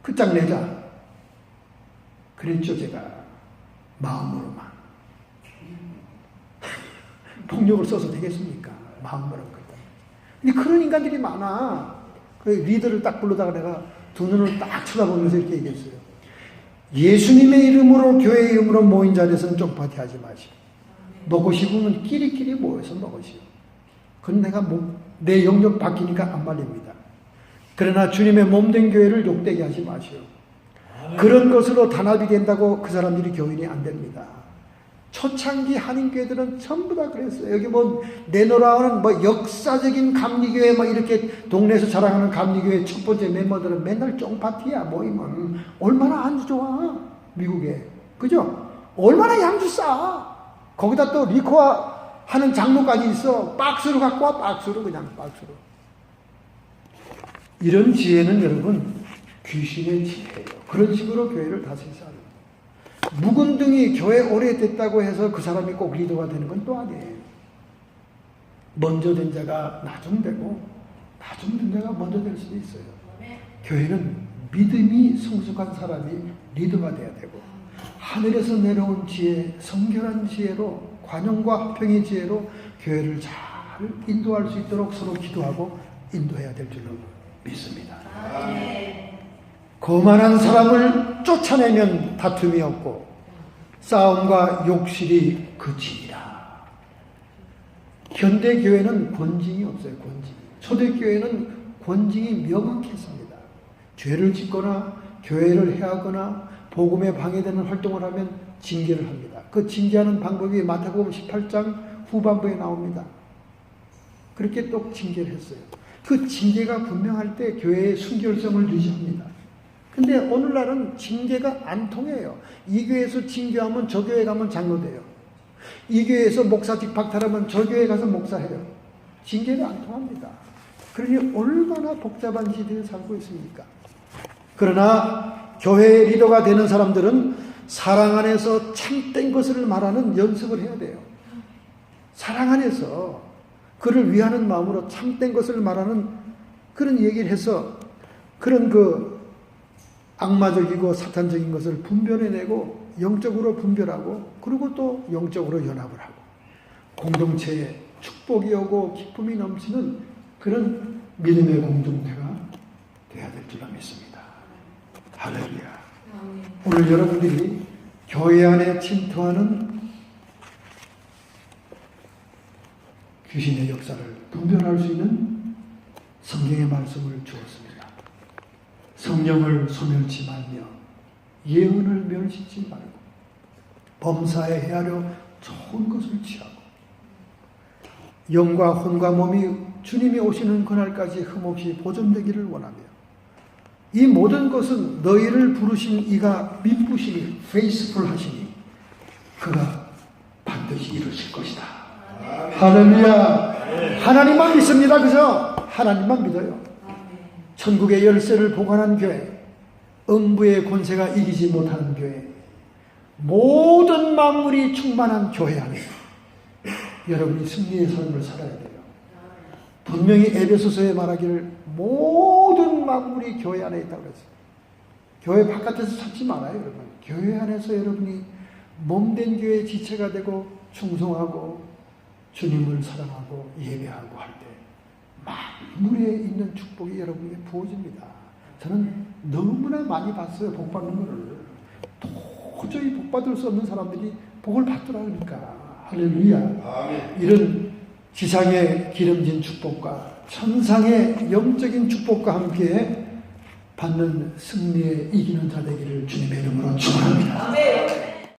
끝장내자. 그랬죠, 제가. 마음으로만. 폭력을 써서 되겠습니까? 마음으로만. 근데 그런 인간들이 많아. 그 리더를 딱 불러다가 내가 두 눈을 딱 쳐다보면서 이렇게 얘기했어요. 예수님의 이름으로, 교회 이름으로 모인 자리에서는 쫑파티 하지 마시고, 먹고 싶으면 끼리끼리 모여서 먹으시오. 그건 내 영역 바뀌니까 안 말립니다. 그러나 주님의 몸된 교회를 욕되게 하지 마시오. 그런 것으로 단합이 된다고 그 사람들이 교인이 안 됩니다. 초창기 한인교회들은 전부 다 그랬어요. 여기 내놓으라는 역사적인 감리교회 이렇게 동네에서 자랑하는 감리교회 첫 번째 멤버들은 맨날 쫑파티야. 모이면 얼마나 안주 좋아, 미국에. 그죠? 얼마나 양주 싸. 거기다 또 리코아 하는 장로까지 있어. 박스로 갖고 와. 박스로. 이런 지혜는 여러분 귀신의 지혜예요. 그런 식으로 교회를 다스리지 않아요. 묵은등이 교회 오래됐다고 해서 그 사람이 꼭 리더가 되는 건 또 아니에요. 먼저 된 자가 나중되고, 나중된 자가 먼저 될 수도 있어요. 교회는 믿음이 성숙한 사람이 리더가 돼야 되고, 하늘에서 내려온 지혜, 성결한 지혜로, 관용과 화평의 지혜로 교회를 잘 인도할 수 있도록 서로 기도하고 인도해야 될 줄로 믿습니다. 거만한 사람을 쫓아내면 다툼이 없고 싸움과 욕실이 그치니라. 현대교회는 권징이 없어요. 초대교회는 권징이 명확했습니다. 죄를 짓거나 교회를 해하거나 복음에 방해되는 활동을 하면 징계를 합니다. 그 징계하는 방법이 마태복음 18장 후반부에 나옵니다. 그렇게 또 징계를 했어요. 그 징계가 분명할 때 교회의 순결성을 유지합니다. 근데 오늘날은 징계가 안 통해요. 이 교회에서 징계하면 저 교회 가면 장로돼요. 이 교회에서 목사직 박탈하면 저 교회 가서 목사해요. 징계가 안 통합니다. 그러니 얼마나 복잡한 시대에 살고 있습니까? 그러나 교회의 리더가 되는 사람들은 사랑 안에서 참된 것을 말하는 연습을 해야 돼요. 사랑 안에서 그를 위하는 마음으로 참된 것을 말하는 그런 얘기를 해서 그런 악마적이고 사탄적인 것을 분별해내고 영적으로 분별하고 그리고 또 영적으로 연합을 하고 공동체에 축복이 오고 기쁨이 넘치는 그런 믿음의 공동체가 돼야 될 줄로 믿습니다. 할렐루야. 아멘. 오늘 여러분들이 교회 안에 침투하는 귀신의 역사를 분별할 수 있는 성경의 말씀을 주었습니다. 성령을 소멸치 말며 예언을 멸시치 말고 범사에 헤아려 좋은 것을 취하고 영과 혼과 몸이 주님이 오시는 그날까지 흠없이 보존되기를 원하며 이 모든 것은 너희를 부르신 이가 미쁘시니 페이스풀 하시니 그가 반드시 이루실 것이다. 할렐루야. 하나님만 믿습니다. 그죠? 하나님만 믿어요. 천국의 열쇠를 보관한 교회, 음부의 권세가 이기지 못하는 교회, 모든 만물이 충만한 교회 안에 여러분이 승리의 삶을 살아야 돼요. 분명히 에베소서에 말하기를 모든 만물이 교회 안에 있다고 그랬어요. 교회 바깥에서 찾지 말아요, 여러분. 교회 안에서 여러분이 몸된 교회의 지체가 되고 충성하고 주님을 사랑하고 예배하고 할 때 만물에 있는 축복이 여러분에게 부어집니다. 저는 너무나 많이 봤어요, 복 받는 거를. 도저히 복 받을 수 없는 사람들이 복을 받더라 그러니까. 할렐루야. 아멘. 이런 지상의 기름진 축복과 천상의 영적인 축복과 함께 받는 승리에 이기는 자 되기를 주님의 이름으로 축원합니다. 아멘.